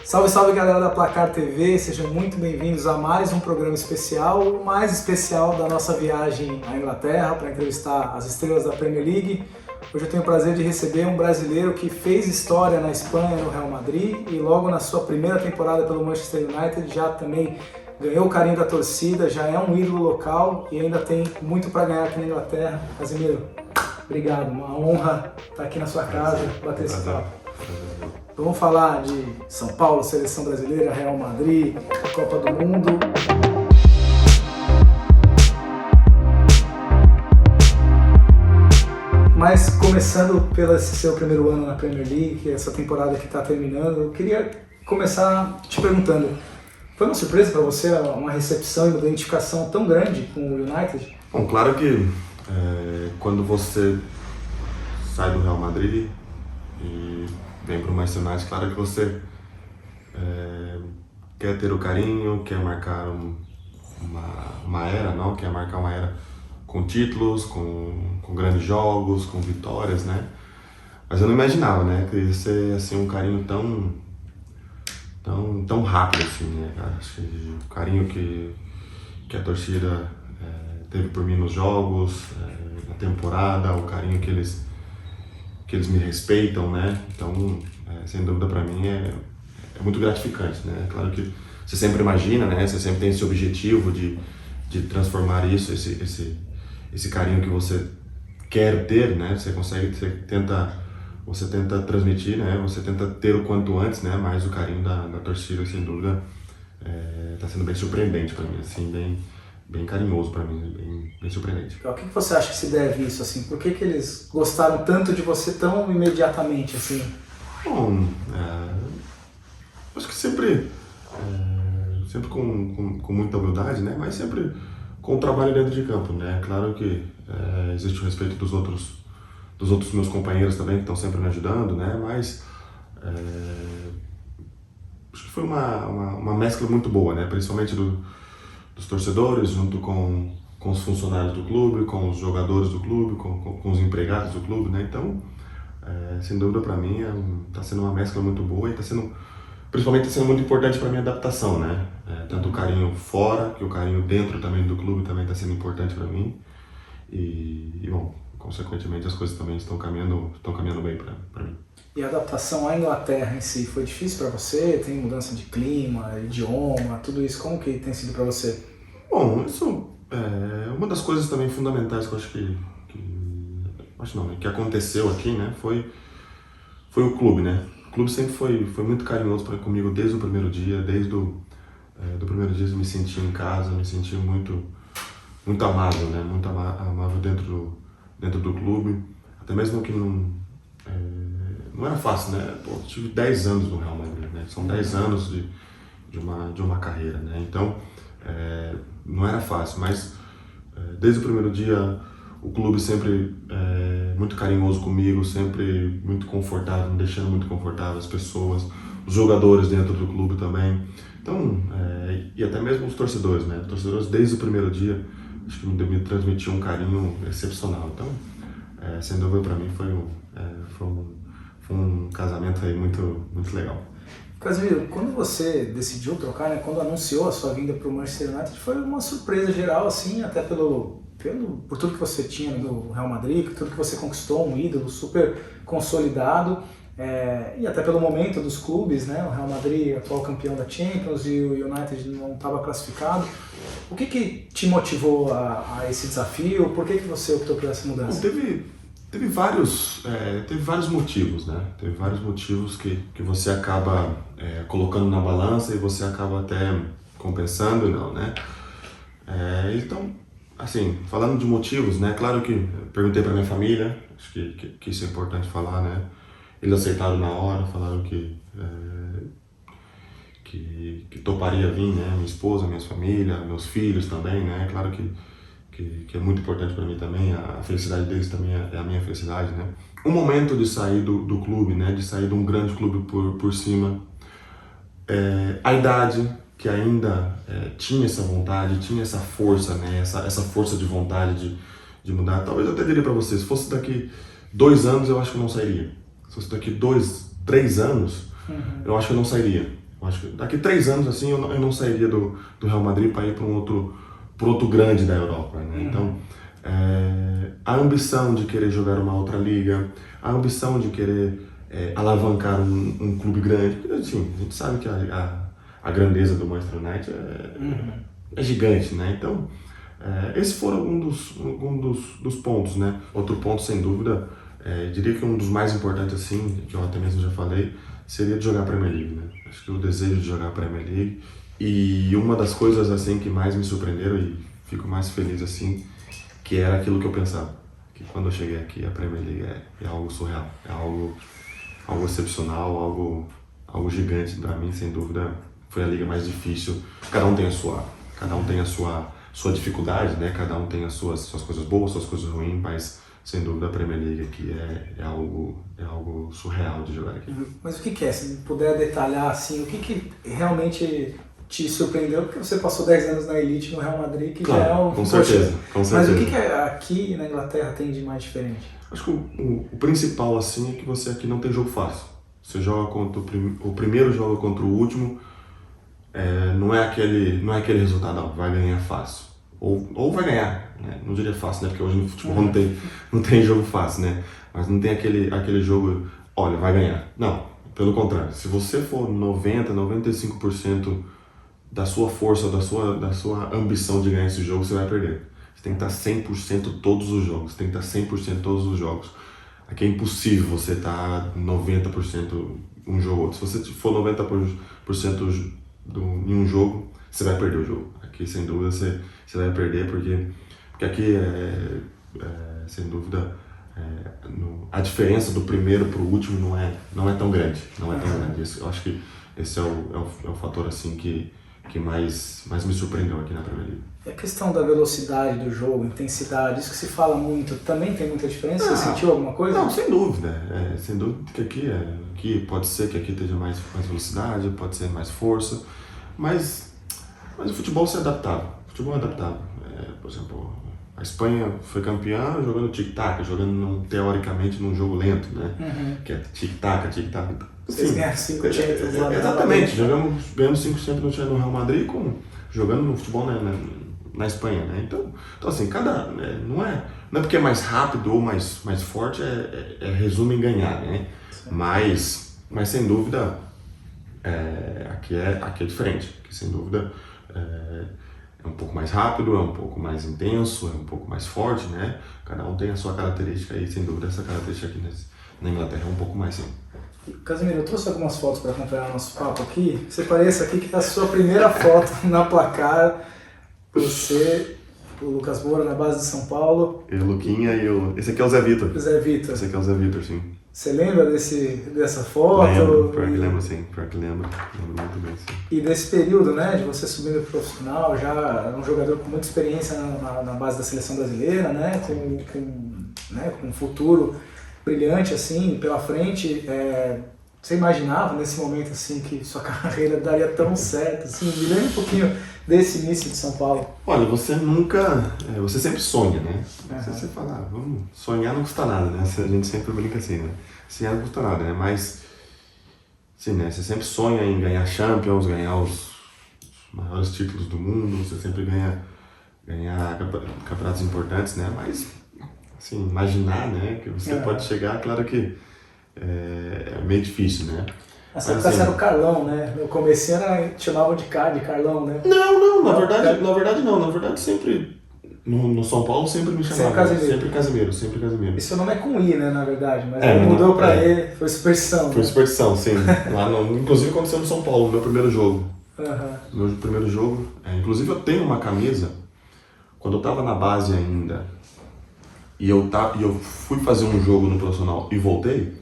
Salve, salve galera da Placar TV, sejam muito bem-vindos a mais um programa especial, o mais especial da nossa viagem à Inglaterra para entrevistar as estrelas da Premier League. Hoje eu tenho o prazer de receber um brasileiro que fez história na Espanha, no Real Madrid, e logo na sua primeira temporada pelo Manchester United já também ganhou o carinho da torcida, já é um ídolo local e ainda tem muito para ganhar aqui na Inglaterra. Casimiro, obrigado, uma honra estar aqui na sua casa, bater esse papo. Então vamos falar de São Paulo, Seleção Brasileira, Real Madrid, Copa do Mundo. Mas começando pelo esse seu primeiro ano na Premier League, essa temporada que está terminando, eu queria começar te perguntando, foi uma surpresa para você uma recepção e uma identificação tão grande com o United? Bom, claro que quando você sai do Real Madrid e vem para o Manchester United, claro que você quer ter o carinho, quer marcar uma era, não? Quer marcar uma era com títulos, com grandes jogos, com vitórias, né? Mas eu não imaginava, né, que ia ser assim, um carinho tão rápido assim, né, cara? O carinho que a torcida teve por mim nos jogos, na temporada, o carinho que eles me respeitam, né? Então, sem dúvida para mim é muito gratificante, né? Claro que você sempre imagina, né? Você sempre tem esse objetivo de transformar isso, esse carinho que você quer ter, né? Você tenta transmitir, né? Você tenta ter o quanto antes, né? Mas o carinho da torcida, sem dúvida, está sendo bem surpreendente para mim, assim, bem carinhoso para mim, bem surpreendente. O que você acha que se deve isso, assim? Por que eles gostaram tanto de você tão imediatamente, assim? Bom, acho que sempre com muita humildade, né? Mas sempre com o trabalho dentro de campo, né? Claro que existe o respeito dos outros meus companheiros também, que estão sempre me ajudando, né? Mas acho que foi uma mescla muito boa, né? Principalmente dos torcedores, junto com os funcionários do clube, com os jogadores do clube, com os empregados do clube, né? Então, sem dúvida para mim, está sendo uma mescla muito boa e principalmente está sendo muito importante para minha adaptação, né? Tanto o carinho fora, que o carinho dentro também do clube também está sendo importante para mim. E bom, consequentemente as coisas também estão caminhando bem para mim. E a adaptação à Inglaterra em si foi difícil para você? Tem mudança de clima, idioma, tudo isso, como que tem sido para você? Bom, isso é uma das coisas também fundamentais que eu acho que aconteceu aqui, né? Foi o clube, né? O clube sempre foi muito carinhoso comigo desde o primeiro dia, do primeiro dia eu me senti em casa, me senti muito amável, né? Muito amável dentro do clube, até mesmo que não era fácil, né? Pô, eu tive 10 anos no Real Madrid, né? São 10 anos de uma carreira, né? Então, não era fácil, mas desde o primeiro dia o clube sempre muito carinhoso comigo, sempre muito confortável, me deixando muito confortável, as pessoas, os jogadores dentro do clube também. Então, e até mesmo os torcedores, né? Os torcedores desde o primeiro dia, acho que me transmitiam um carinho excepcional. Então, sem dúvida para mim foi um casamento aí muito legal. Casimiro, quando você decidiu trocar, né, quando anunciou a sua vinda para o Manchester United, foi uma surpresa geral, assim, até por tudo que você tinha no Real Madrid, por tudo que você conquistou, um ídolo super consolidado, e até pelo momento dos clubes, né, o Real Madrid atual campeão da Champions e o United não estava classificado. O que te motivou a esse desafio? Por que você optou por essa mudança? Bom, teve vários motivos, né? Teve vários motivos que você acaba colocando na balança e você acaba até compensando, não, né? Então, assim, falando de motivos, né? Claro que eu perguntei para minha família, acho que isso é importante falar, né? Eles aceitaram na hora, falaram que toparia vir, né? Minha esposa, minha família, meus filhos também, né? Claro que é muito importante para mim também, a felicidade deles também é a minha felicidade, né? O momento de sair do clube, né? De sair de um grande clube por cima, a idade que ainda tinha essa vontade, tinha essa força, né? Essa força de vontade de mudar. Talvez eu até diria para vocês, se fosse daqui 2 anos eu acho que eu não sairia. Se fosse daqui 2, 3 anos, eu acho que eu não sairia. Eu acho que daqui 3 anos assim eu não sairia do Real Madrid para ir para outro grande da Europa, né? Então a ambição de querer jogar uma outra liga, a ambição de querer alavancar um clube grande, porque assim, a gente sabe que a grandeza do Manchester United é gigante, né? Então esse foram um dos pontos, né? Outro ponto, sem dúvida, diria que um dos mais importantes, assim, que eu até mesmo já falei, seria de jogar a Premier League, né? Acho que o desejo de jogar a Premier League, e uma das coisas, assim, que mais me surpreenderam e fico mais feliz, assim, que era aquilo que eu pensava, que quando eu cheguei aqui, a Premier League é algo surreal, é algo excepcional, algo gigante para mim, sem dúvida. Foi a liga mais difícil. Cada um tem a sua dificuldade, né? Cada um tem as suas coisas boas, suas coisas ruins, mas sem dúvida a Premier League aqui é algo surreal de jogar aqui. Mas o que é? Se puder detalhar assim, o que realmente te surpreendeu? Porque você passou 10 anos na elite no Real Madrid, que claro, já é um... com certeza. Mas o que aqui na Inglaterra tem de mais diferente? Acho que o principal, assim, é que você aqui não tem jogo fácil. Você joga contra o primeiro jogo contra o último, não é aquele resultado, vai ganhar fácil. Ou vai ganhar, né? Não diria fácil, né? Porque hoje no futebol não tem jogo fácil, né? Mas não tem aquele jogo, olha, vai ganhar. Não, pelo contrário. Se você for 95% da sua força, da sua ambição de ganhar esse jogo, você vai perder. Você tem que estar 100% todos os jogos. Você tem que estar 100% todos os jogos. Aqui é impossível você estar 90% um jogo ou outro. Se você for 90% em um jogo, você vai perder o jogo. Aqui, sem dúvida, você vai perder, porque aqui, sem dúvida, a diferença do primeiro para o último não é tão grande. Não é tão grande. Eu acho que esse é o fator assim, que mais me surpreendeu aqui na Premier League. E a questão da velocidade do jogo, intensidade, isso que se fala muito, também tem muita diferença? Você sentiu alguma coisa? Não, sem dúvida. Sem dúvida que aqui pode ser que aqui esteja mais velocidade, pode ser mais força, mas o futebol é adaptável. O futebol é adaptável. Por exemplo, a Espanha foi campeã jogando tic-tac, jogando teoricamente num jogo lento, né? Que é tic-tac, tic-tac. Vocês ganharam 5 Champions lá. Exatamente, ganhamos 5 Champions no Real Madrid, jogando no futebol na Espanha, né? Então assim, não é porque é mais rápido ou mais forte, resume em ganhar, né? Mas sem dúvida, aqui é diferente. Aqui, sem dúvida, é um pouco mais rápido, é um pouco mais intenso, é um pouco mais forte, né? Cada um tem a sua característica e, sem dúvida, essa característica aqui na Inglaterra é um pouco mais sim. Casimiro, eu trouxe algumas fotos para acompanhar nosso papo aqui. Você parece aqui que é a sua primeira foto na placar. Você, o Lucas Moura, na base de São Paulo. E o Luquinha esse aqui é o Zé Vitor. O Zé Vitor. Esse aqui é o Zé Vitor, sim. Você lembra dessa foto? Pior que lembro, sim. Lembro muito bem, sim. E desse período, né, de você subindo pro profissional, já um jogador com muita experiência na base da seleção brasileira, né, com um futuro brilhante, assim, pela frente. Você imaginava nesse momento, assim, que sua carreira daria tão certo, assim? Me lembra um pouquinho desse início de São Paulo. Olha, você sempre sonha, né? Você fala, vamos, sonhar não custa nada, né? A gente sempre brinca assim, né? Sonhar não custa nada, né? Mas, sim, né? Você sempre sonha em ganhar Champions, ganhar os maiores títulos do mundo, você sempre ganhar campeonatos importantes, né? Mas, assim, imaginar, né? Que você pode chegar, claro que é meio difícil, né? Essa época era o Carlão, né? No começo chamavam de Carlão, né? Não, na verdade não. Na verdade sempre, no São Paulo sempre me chamavam. Sempre Casimiro. E seu nome é com I, né, na verdade, mas mudou pra E, foi superstição. Foi superstição, sim. Inclusive aconteceu no São Paulo, no meu primeiro jogo. Meu primeiro jogo. Inclusive eu tenho uma camisa, quando eu tava na base ainda, e eu fui fazer um jogo no profissional e voltei,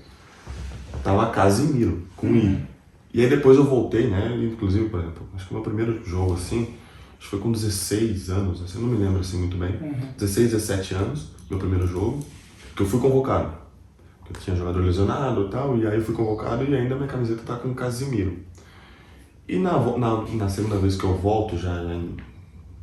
tava Casimiro, com I. E aí depois eu voltei, né? Inclusive, por exemplo, acho que o meu primeiro jogo, assim, acho que foi com 16 anos, assim, não me lembro assim muito bem. 16, 17 anos, meu primeiro jogo, que eu fui convocado. Eu tinha jogador lesionado e tal, e aí eu fui convocado e ainda minha camiseta tá com Casimiro. E na segunda vez que eu volto, já em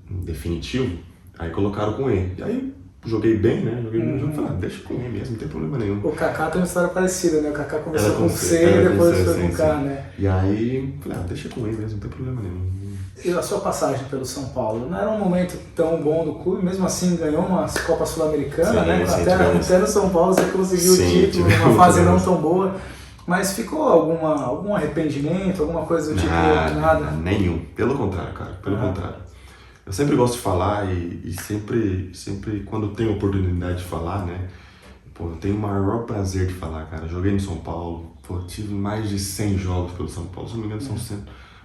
definitivo, aí colocaram com E. E aí joguei bem, né? Joguei bem no jogo, falei, deixa com ele mesmo, não tem problema nenhum. O Kaká tem uma história parecida, né? O Kaká começou com C, C e depois foi com K, né? E aí, falei, deixa com ele mesmo, não tem problema nenhum. E a sua passagem pelo São Paulo? Não era um momento tão bom do clube, mesmo assim ganhou uma Copa Sul-Americana, né? Até no São Paulo você conseguiu o título, numa fase não tão boa. Mas ficou algum arrependimento, alguma coisa do tipo? Nada? Nenhum, pelo contrário, cara, pelo contrário. Eu sempre gosto de falar e sempre quando tenho oportunidade de falar, né? Pô, eu tenho o maior prazer de falar, cara. Joguei no São Paulo, pô, tive mais de 100 jogos pelo São Paulo, se não me engano são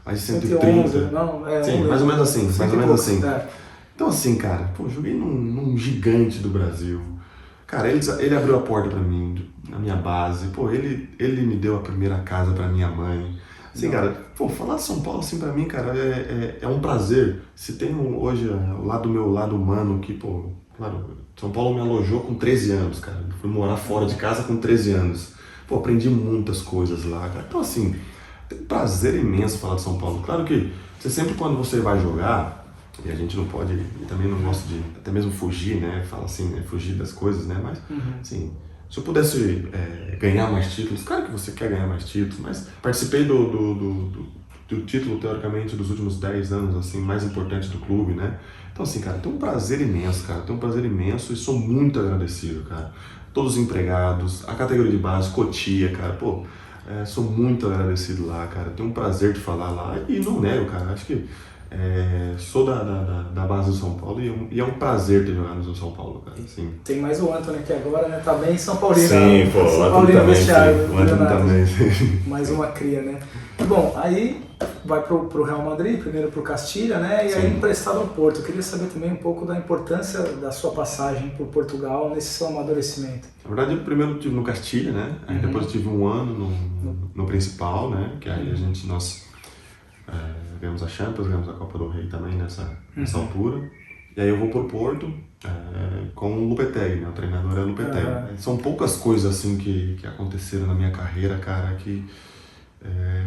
mais de 130. 111, não, sim, mais ou menos assim, mais ou menos assim. É. Então assim, cara, pô, joguei num gigante do Brasil. Cara, ele abriu a porta pra mim, na minha base. Pô, ele me deu a primeira casa pra minha mãe. Assim, cara, pô, falar de São Paulo, assim, pra mim, cara, é um prazer. Se tem hoje o meu lado humano que, pô, claro, São Paulo me alojou com 13 anos, cara. Eu fui morar fora de casa com 13 anos. Pô, aprendi muitas coisas lá, cara. Então, assim, tem um prazer imenso falar de São Paulo. Claro que você sempre, quando você vai jogar, e a gente não pode, e também não gosta de até mesmo fugir, né? Fala assim, né? Fugir das coisas, né? Mas, assim, se eu pudesse ganhar mais títulos, claro que você quer ganhar mais títulos, mas participei do título, teoricamente, dos últimos 10 anos, assim, mais importante do clube, né? Então, assim, cara, tenho um prazer imenso, cara, tenho um prazer imenso e sou muito agradecido, cara. Todos os empregados, a categoria de base, Cotia, cara, pô, sou muito agradecido lá, cara, tenho um prazer de falar lá e não nego, cara, acho que sou da base do São Paulo e é um prazer ter jogado no São Paulo, cara. Assim. Tem mais o Anthony aqui agora, né? Tá bem em São Paulino. Sim, pô, São Paulino vestiário. O Anthony também, sim. Mais uma cria, né? Bom, aí vai pro Real Madrid, primeiro pro Castilha, né? E aí emprestado ao Porto. Eu queria saber também um pouco da importância da sua passagem por Portugal nesse seu amadurecimento. Na verdade, eu primeiro tive no Castilha, né? Aí depois eu tive um ano no principal, né? Que aí nós ganhamos a Champions, ganhamos a Copa do Rei também nessa altura. E aí eu vou pro Porto com o Lopetegui, né? O treinador é o Lopetegui. São poucas coisas assim que aconteceram na minha carreira, cara, que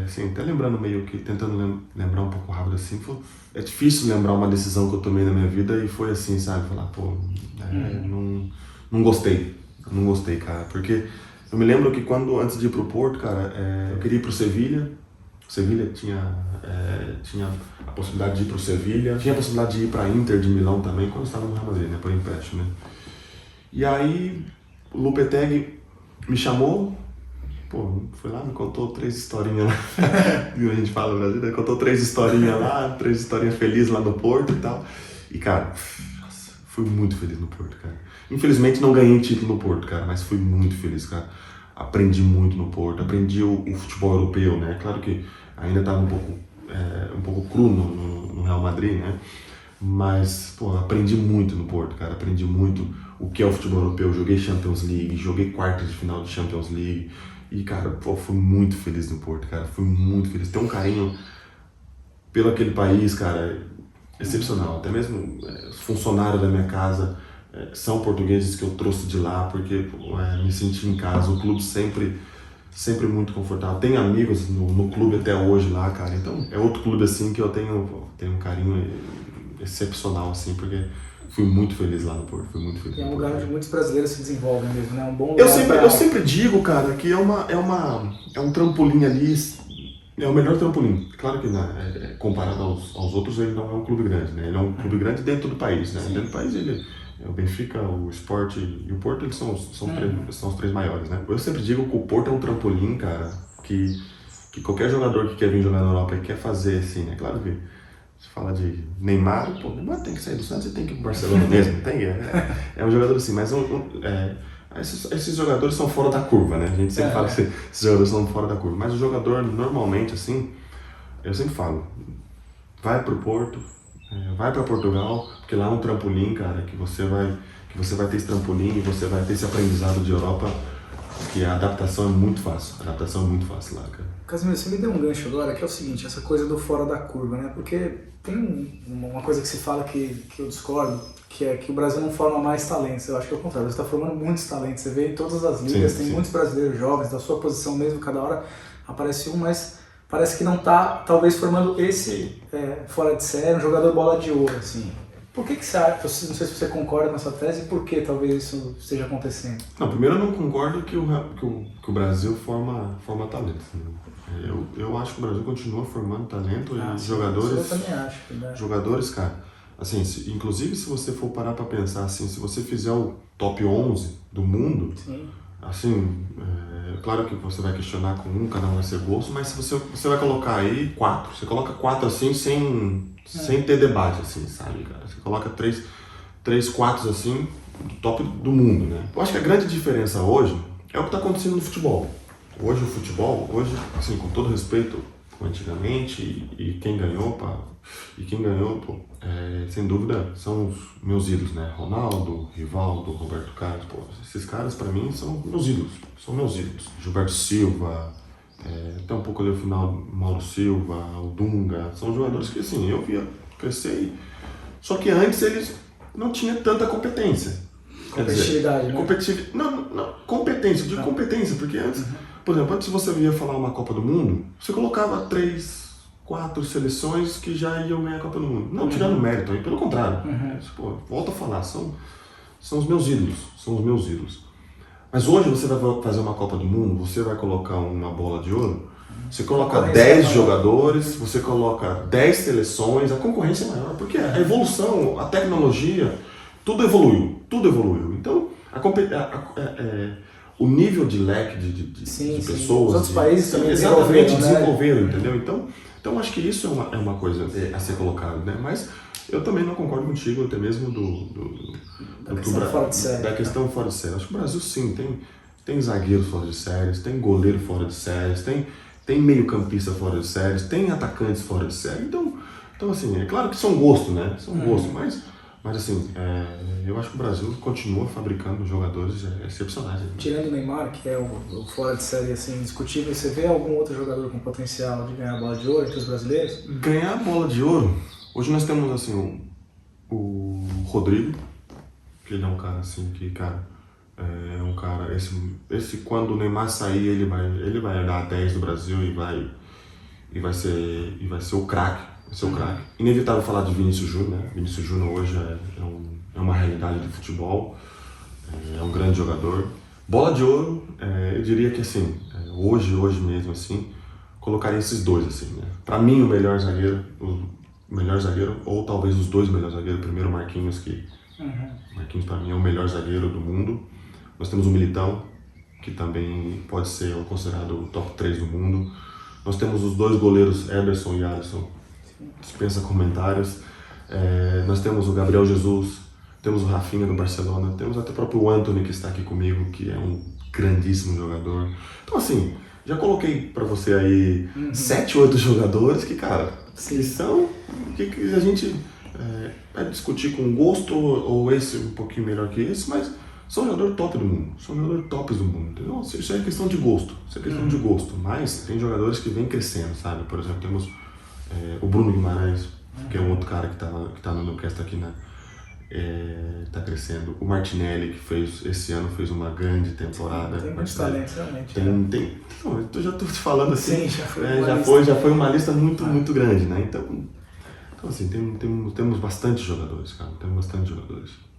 assim, até lembrando meio que, tentando lembrar um pouco rápido assim, é difícil lembrar uma decisão que eu tomei na minha vida e foi assim, sabe? Falar, pô, não gostei, cara, porque eu me lembro que antes de ir pro Porto, cara, eu queria ir pro Sevilha. O Sevilha tinha a possibilidade de ir para o Sevilha, tinha a possibilidade de ir para a Inter de Milão também, quando eu estava no Real Madrid, né, por empréstimo, né. E aí o Lopetegui me chamou, pô, foi lá, me contou 3 historinhas lá, a gente fala no Brasil, né, contou 3 historinhas lá, 3 historinhas felizes lá no Porto e tal, e cara, fui muito feliz no Porto, cara. Infelizmente não ganhei título no Porto, cara, mas fui muito feliz, cara. Aprendi muito no Porto, aprendi o futebol europeu, né? Claro que ainda estava um pouco cru no Real Madrid, né? Mas, pô, aprendi muito no Porto, cara. Aprendi muito o que é o futebol europeu. Joguei Champions League, joguei quartas de final de Champions League. E, cara, pô, fui muito feliz no Porto, cara. Fui muito feliz. Tenho um carinho pelo aquele país, cara, excepcional. Até mesmo os funcionários da minha casa são portugueses que eu trouxe de lá, porque me senti em casa. O clube sempre muito confortável. Tenho amigos no clube até hoje lá, cara. Então é outro clube assim que eu tenho um carinho excepcional, assim, porque fui muito feliz lá no Porto. Fui muito feliz. É um lugar onde muitos brasileiros se desenvolvem mesmo, né? Um bom lugar. Eu sempre digo, cara, que é um trampolim ali. É o melhor trampolim. Claro que comparado aos outros, ele não é um clube grande, né? Ele é um clube grande dentro do país, né? Dentro do país o Benfica, o Sport e o Porto, eles são os 3 maiores, né? Eu sempre digo que o Porto é um trampolim, cara, que qualquer jogador que quer vir jogar na Europa e quer fazer assim, né? Claro que se fala de Neymar, pô, Neymar tem que sair do Santos e tem que ir pro Barcelona mesmo, tem? É um jogador assim, mas esses jogadores são fora da curva, né? A gente sempre fala que esses jogadores são fora da curva, mas o jogador normalmente, assim, eu sempre falo, vai pro Porto, vai para Portugal, porque lá é um trampolim, cara, que você vai ter esse trampolim e você vai ter esse aprendizado de Europa, que a adaptação é muito fácil. Lá, cara. Casimiro, você me deu um gancho agora, que é o seguinte, essa coisa do fora da curva, né? Porque tem uma coisa que se fala que eu discordo, que é que o Brasil não forma mais talentos. Eu acho que é o contrário, você está formando muitos talentos. Você vê em todas as ligas, tem muitos brasileiros jovens, da sua posição mesmo, cada hora aparece um, mas parece que não está, talvez, formando esse fora de série, um jogador bola de ouro, assim. Por que você acha, não sei se você concorda com essa tese, e por que talvez isso esteja acontecendo? Não, primeiro eu não concordo que o Brasil forma talento. Eu acho que o Brasil continua formando talento e jogadores. Eu também acho. Né? Jogadores, cara, assim, inclusive se você for parar pra pensar assim, se você fizer o top 11 do mundo, sim. Assim, claro que você vai questionar com um, cada um vai ser gosto, mas se você vai colocar aí 4, você coloca 4 assim sem ter debate, assim, sabe, cara? Você coloca 3 4 assim, do top do mundo, né? Eu acho que a grande diferença hoje é o que está acontecendo no futebol. Hoje o futebol, assim, com todo respeito com antigamente e quem ganhou, pô, sem dúvida são os meus ídolos, né? Ronaldo, Rivaldo, Roberto Carlos, pô, esses caras pra mim são meus ídolos, Gilberto Silva, até um pouco ali no final, Mauro Silva, o Dunga, são jogadores que assim, eu via crescer, só que antes eles não tinham tanta competência. Competitividade, né? Não, competência, eu digo competência, porque antes, por exemplo, antes você ia falar uma Copa do Mundo, você colocava 3, 4 seleções que já iam ganhar a Copa do Mundo. Não tirando mérito, pelo contrário. Pô, volto a falar, são os meus ídolos. Mas hoje você vai fazer uma Copa do Mundo, você vai colocar uma bola de ouro, você coloca 10 jogadores, você coloca 10 seleções, a concorrência é maior, porque a evolução, a tecnologia, tudo evoluiu. Então, o nível de leque de pessoas... Os outros países também desenvolveram, entendeu? Então, acho que isso é uma coisa a ser colocada, né? Mas eu também não concordo contigo, até mesmo da questão fora de série. Acho que o Brasil, sim, tem zagueiros fora de séries, tem goleiro fora de séries, tem meio-campista fora de séries, tem atacantes fora de série. Então, assim, é claro que são gostos, né? Mas assim, eu acho que o Brasil continua fabricando jogadores excepcionais. Né? Tirando o Neymar, que é o fora de série assim, indiscutível, você vê algum outro jogador com potencial de ganhar a bola de ouro entre os brasileiros? Ganhar a bola de ouro, hoje nós temos assim o Rodrigo, que ele é um cara assim, que cara, é um cara, esse quando o Neymar sair, ele vai dar a 10 do Brasil e vai ser o craque. Inevitável falar de Vinícius Júnior, né? Vinícius Júnior hoje é uma realidade de futebol, é um grande jogador. Bola de ouro, eu diria que assim, hoje mesmo assim, colocaria esses dois assim, né? Para mim o melhor zagueiro, ou talvez os dois melhores zagueiros. Primeiro Marquinhos, Marquinhos para mim é o melhor zagueiro do mundo. Nós temos o Militão, que também pode ser considerado o top 3 do mundo. Nós temos os dois goleiros, Ederson e Alisson, dispensa comentários. Nós temos o Gabriel Jesus, temos o Rafinha do Barcelona, temos até o próprio Antony que está aqui comigo, que é um grandíssimo jogador. Então assim, já coloquei para você aí 7, 8 jogadores que, cara, que a gente vai discutir com gosto ou esse um pouquinho melhor que esse, mas são jogadores top do mundo, são jogadores tops do mundo, entendeu? Isso é questão de gosto, mas tem jogadores que vêm crescendo, sabe? Por exemplo, temos o Bruno Guimarães, que é um outro cara que tá no Newcastle aqui, né? Tá crescendo. O Martinelli, que esse ano fez uma grande temporada. Tem muitos talentos, realmente. Não, eu já tô te falando assim. Sim, já foi uma lista muito grande, né? Então assim, temos bastante jogadores, cara.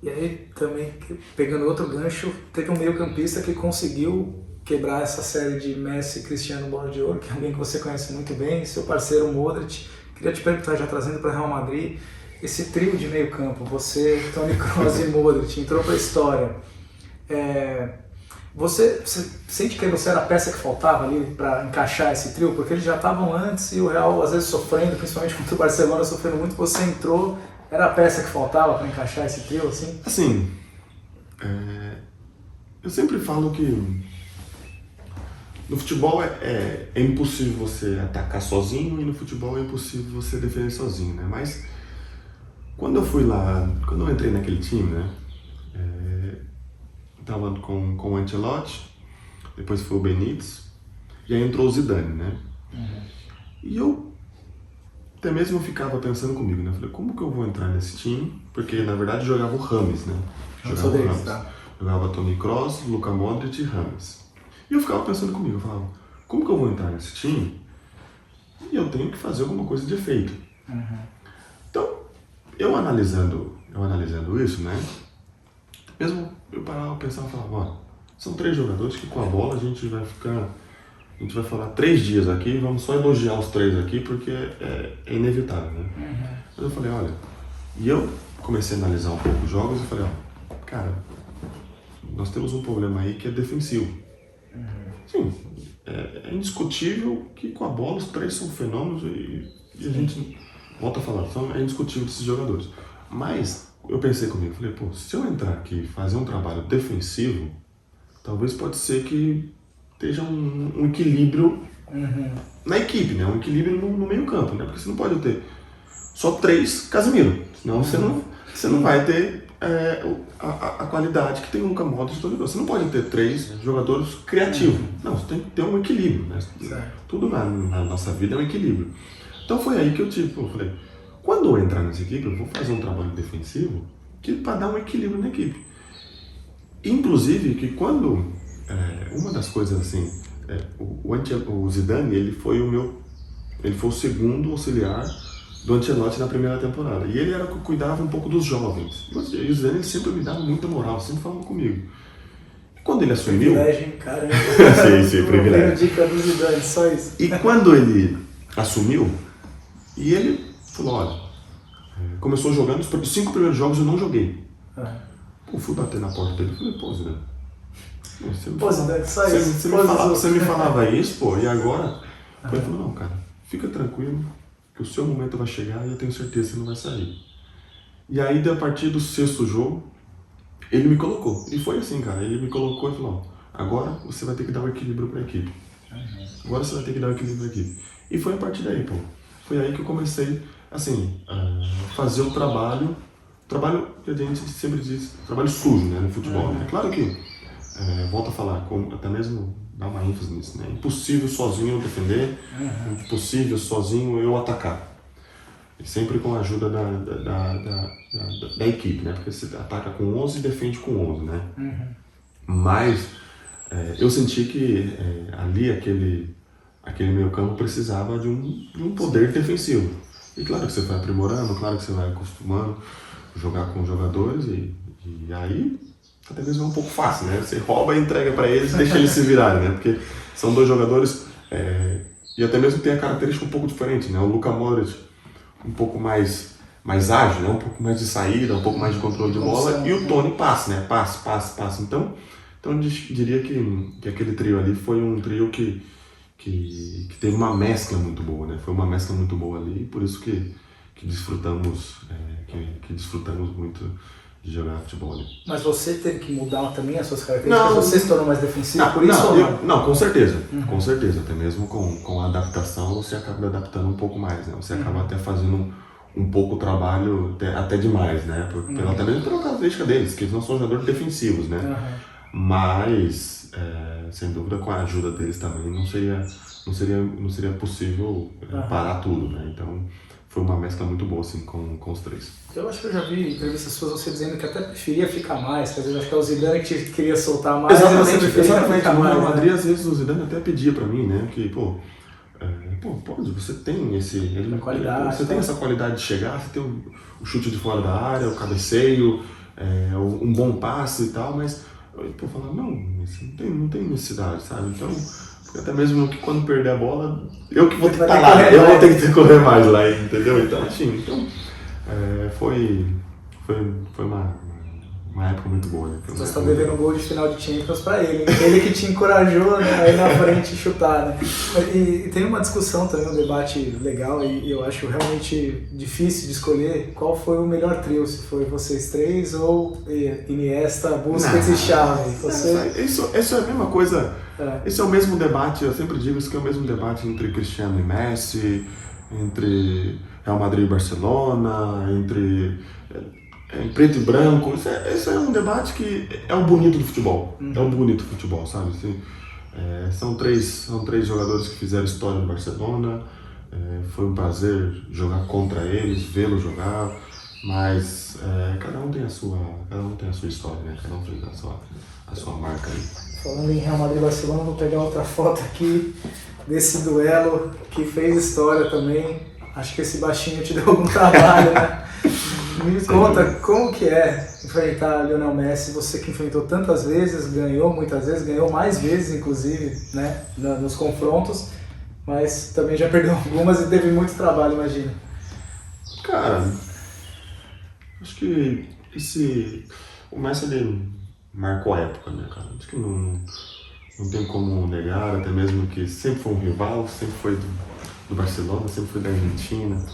E aí, também, pegando outro gancho, teve um meio-campista que conseguiu quebrar essa série de Messi e Cristiano Bola de Ouro, que é alguém que você conhece muito bem, seu parceiro Modric. Queria te perguntar, já trazendo para Real Madrid, esse trio de meio campo, você, Toni Kroos e Modric, entrou para a história. Você sente que você era a peça que faltava ali para encaixar esse trio? Porque eles já estavam antes e o Real às vezes sofrendo, principalmente contra o Barcelona, sofrendo muito. Você entrou, era a peça que faltava para encaixar esse trio, assim? Assim, eu sempre falo que no futebol é impossível você atacar sozinho e no futebol é impossível você defender sozinho, né? Mas quando eu entrei naquele time, né? Tava com o Ancelotti, depois foi o Benítez, e aí entrou o Zidane, né? E eu até mesmo ficava pensando comigo, né? Falei, como que eu vou entrar nesse time? Porque na verdade jogava o Rames, né? Jogava Toni Kroos, Luka Modric e Rames. E eu ficava pensando comigo, eu falava, como que eu vou entrar nesse time? E eu tenho que fazer alguma coisa de efeito. Então, eu analisando eu analisando isso, né? Mesmo eu parava, pensava e falava, ó, são 3 jogadores que com a bola a gente vai falar 3 dias aqui, vamos só elogiar os 3 aqui porque é inevitável, né? Mas eu falei, olha, e eu comecei a analisar um pouco os jogos e falei, ó, cara, nós temos um problema aí que é defensivo. Sim, é indiscutível que com a bola os 3 são fenômenos e a gente volta a falar, é indiscutível desses jogadores. Mas eu pensei comigo, falei, pô, se eu entrar aqui e fazer um trabalho defensivo, talvez pode ser que esteja um equilíbrio na equipe, né? Um equilíbrio no meio campo, né? Porque você não pode ter só 3 Casemiro, senão você não vai ter a qualidade que tem um Luka Modric e todo mundo. Você não pode ter 3 jogadores criativos. Não, você tem que ter um equilíbrio, né? Tudo na nossa vida é um equilíbrio. Então foi aí que eu falei, quando eu entrar nessa equipe, eu vou fazer um trabalho defensivo para dar um equilíbrio na equipe. Inclusive que quando uma das coisas assim, o Zidane, ele foi o segundo auxiliar do Ancelotti na primeira temporada. E ele cuidava um pouco dos jovens. E o Zidane ele sempre me dava muita moral, sempre falando comigo. E quando ele assumiu... Privilégio, hein? Caramba. sim, privilégio. Dica do Zidane, só isso. E quando ele assumiu, e ele falou, olha, começou jogando, os 5 primeiros jogos eu não joguei. Eu fui bater na porta dele e falei, pô, Zidane, você me falava isso, pô, e agora? Ele falou, não, cara, fica tranquilo, que o seu momento vai chegar e eu tenho certeza que você não vai sair. E aí, a partir do 6º jogo, ele me colocou. E foi assim, cara, ele me colocou e falou, agora você vai ter que dar um equilíbrio pra equipe. Agora você vai ter que dar um equilíbrio pra equipe. E foi a partir daí, pô. Foi aí que eu comecei, assim, a fazer o trabalho que a gente sempre diz, trabalho sujo, né, no futebol. Né? Claro que, volto a falar, até mesmo dar uma ênfase nisso, né? Impossível sozinho eu defender, impossível sozinho eu atacar. E sempre com a ajuda da equipe, né? Porque você ataca com 11 e defende com 11, né? Mas eu senti que ali aquele meio campo precisava de um poder defensivo. E claro que você vai aprimorando, claro que você vai acostumando a jogar com jogadores e aí até mesmo é um pouco fácil, né? Você rouba e entrega para eles e deixa eles se virarem, né? Porque são 2 jogadores e até mesmo tem a característica um pouco diferente, né? O Luka Modric um pouco mais ágil, né? Um pouco mais de saída, um pouco mais de controle de bola e o Toni passe, né? Passe. Então eu diria que aquele trio ali foi um trio que teve uma mescla muito boa, né? Foi uma mescla muito boa ali, por isso que desfrutamos muito de jogar futebol ali. Mas você teve que mudar também as suas características? Você se tornou mais defensivo por isso ou não? Não, com certeza. Com certeza. Até mesmo com a adaptação, você acaba adaptando um pouco mais, né? Você acaba até fazendo um pouco o trabalho, até demais, né? Até mesmo pela característica deles, que eles não são jogadores defensivos, né? Mas, sem dúvida, com a ajuda deles também, não seria possível parar tudo, né? Então, foi uma mescla muito boa, assim, com os 3. Eu acho que eu já vi entrevistas suas você dizendo que até preferia ficar mais, que às vezes acho que é o Zidane que queria soltar mais. Exatamente. No Real Madrid, às vezes o Zidane até pedia pra mim, né, que, pode, você tem qualidade, você tem essa qualidade de chegar, você tem o chute de fora da área, o cabeceio, um bom passe e tal, mas eu falava, não tem necessidade, sabe? Então, até mesmo que quando perder a bola, eu que vou ter que estar lá, eu vou ter que correr mais lá, entendeu? Então, assim, foi uma época muito boa, né? Você está devendo um gol de final de Champions para ele, ele que te encorajou, né, aí na frente chutar, né? E tem uma discussão também, um debate legal e eu acho realmente difícil de escolher qual foi o melhor trio, se foi vocês 3 ou Iniesta, Busquets e Xavi. Isso é a mesma coisa, esse é o mesmo debate, eu sempre digo isso que é o mesmo debate entre Cristiano e Messi, entre Real Madrid e Barcelona, entre preto e branco. Isso é um debate que é o bonito do futebol. É o bonito do futebol, sabe? Assim, são três jogadores que fizeram história no Barcelona. Foi um prazer jogar contra eles, vê-los jogar. Mas cada um tem a sua história, né? Cada um tem a sua marca aí. Falando em Real Madrid e Barcelona, vou pegar outra foto aqui desse duelo que fez história também. Acho que esse baixinho te deu algum trabalho, né? Me conta como que é enfrentar Lionel Messi, você que enfrentou tantas vezes, ganhou muitas vezes, ganhou mais vezes inclusive, né, nos confrontos, mas também já perdeu algumas e teve muito trabalho, imagina. Cara, acho que o Messi ele marcou a época, né, cara? Acho que não tem como negar, até mesmo que sempre foi um rival, sempre foi do Barcelona, sempre foi da Argentina,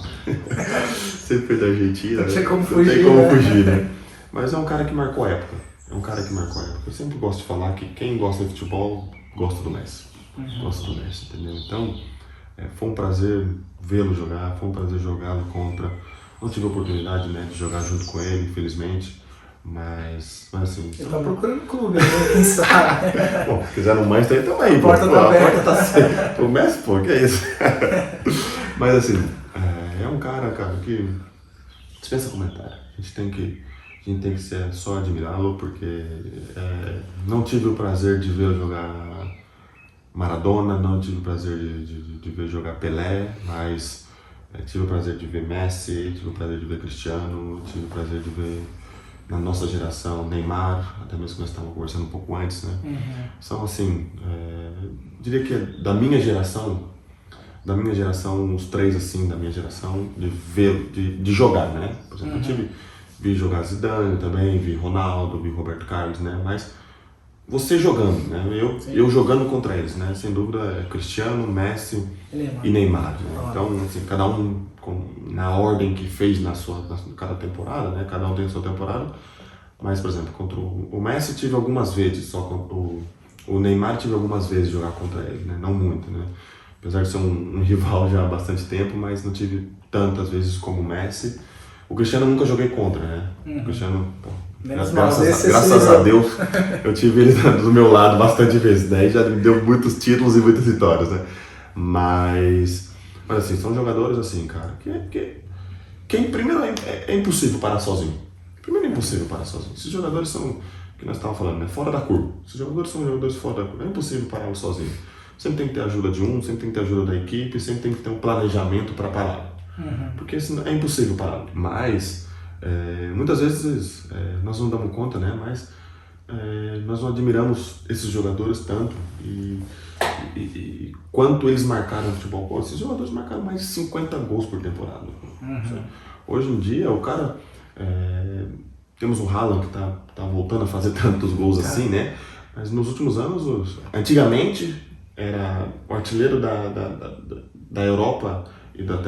sempre foi da Argentina. Não tem como fugir, né? Mas é um cara que marcou a época, Eu sempre gosto de falar que quem gosta de futebol gosta do Messi, gosta do Messi, entendeu? Então, foi um prazer vê-lo jogar, foi um prazer jogá-lo contra. Não tive a oportunidade, né, de jogar junto com ele, infelizmente. Mas assim... Ele tá procurando clube, né? Quem sabe? Bom, se quiser no Manchester também, a porta tá aberta. A porta tá sempre. O Messi, pô, que é isso? Mas assim, é um cara, que dispensa comentário. A gente tem que ser só admirá-lo, porque não tive o prazer de ver jogar Maradona, não tive o prazer de ver jogar Pelé, mas tive o prazer de ver Messi, tive o prazer de ver Cristiano, tive o prazer de ver, na nossa geração, Neymar, até mesmo que nós estávamos conversando um pouco antes, né? São assim, diria que da minha geração, os três assim da minha geração, de ver, de jogar, né? Por exemplo, vi jogar Zidane também, vi Ronaldo, vi Roberto Carlos, né? Mas você jogando, né? Eu jogando contra eles, né? Sem dúvida é Cristiano, Messi e Neymar, né? Então, assim, cada um na ordem que fez na cada temporada, né? Cada um tem a sua temporada. Mas, por exemplo, contra o Messi tive algumas vezes, só o Neymar tive algumas vezes jogar contra ele, né? Não muito, né? Apesar de ser um rival já há bastante tempo, mas não tive tantas vezes como o Messi. O Cristiano eu nunca joguei contra, né? O Cristiano, pô, graças a Deus, eu tive ele do meu lado bastante vezes, né? E já me deu muitos títulos e muitas vitórias, né? Mas assim, são jogadores assim, cara, que primeiro é impossível parar sozinho. Primeiro é impossível parar sozinho. Esses jogadores são, que nós estávamos falando, né? Fora da curva. Esses jogadores são jogadores fora da curva. É impossível pará-los sozinho. Sempre tem que ter a ajuda de um, sempre tem que ter a ajuda da equipe, sempre tem que ter um planejamento para parar. Porque senão é impossível parar. Mas, muitas vezes, nós não damos conta, né? Mas nós não admiramos esses jogadores tanto e quanto eles marcaram no futebol. Pô, esses jogadores marcaram mais de 50 gols por temporada. Hoje em dia, o cara... temos o Haaland que tá voltando a fazer tantos gols assim, né? Mas nos últimos anos, antigamente, era o artilheiro da Europa e da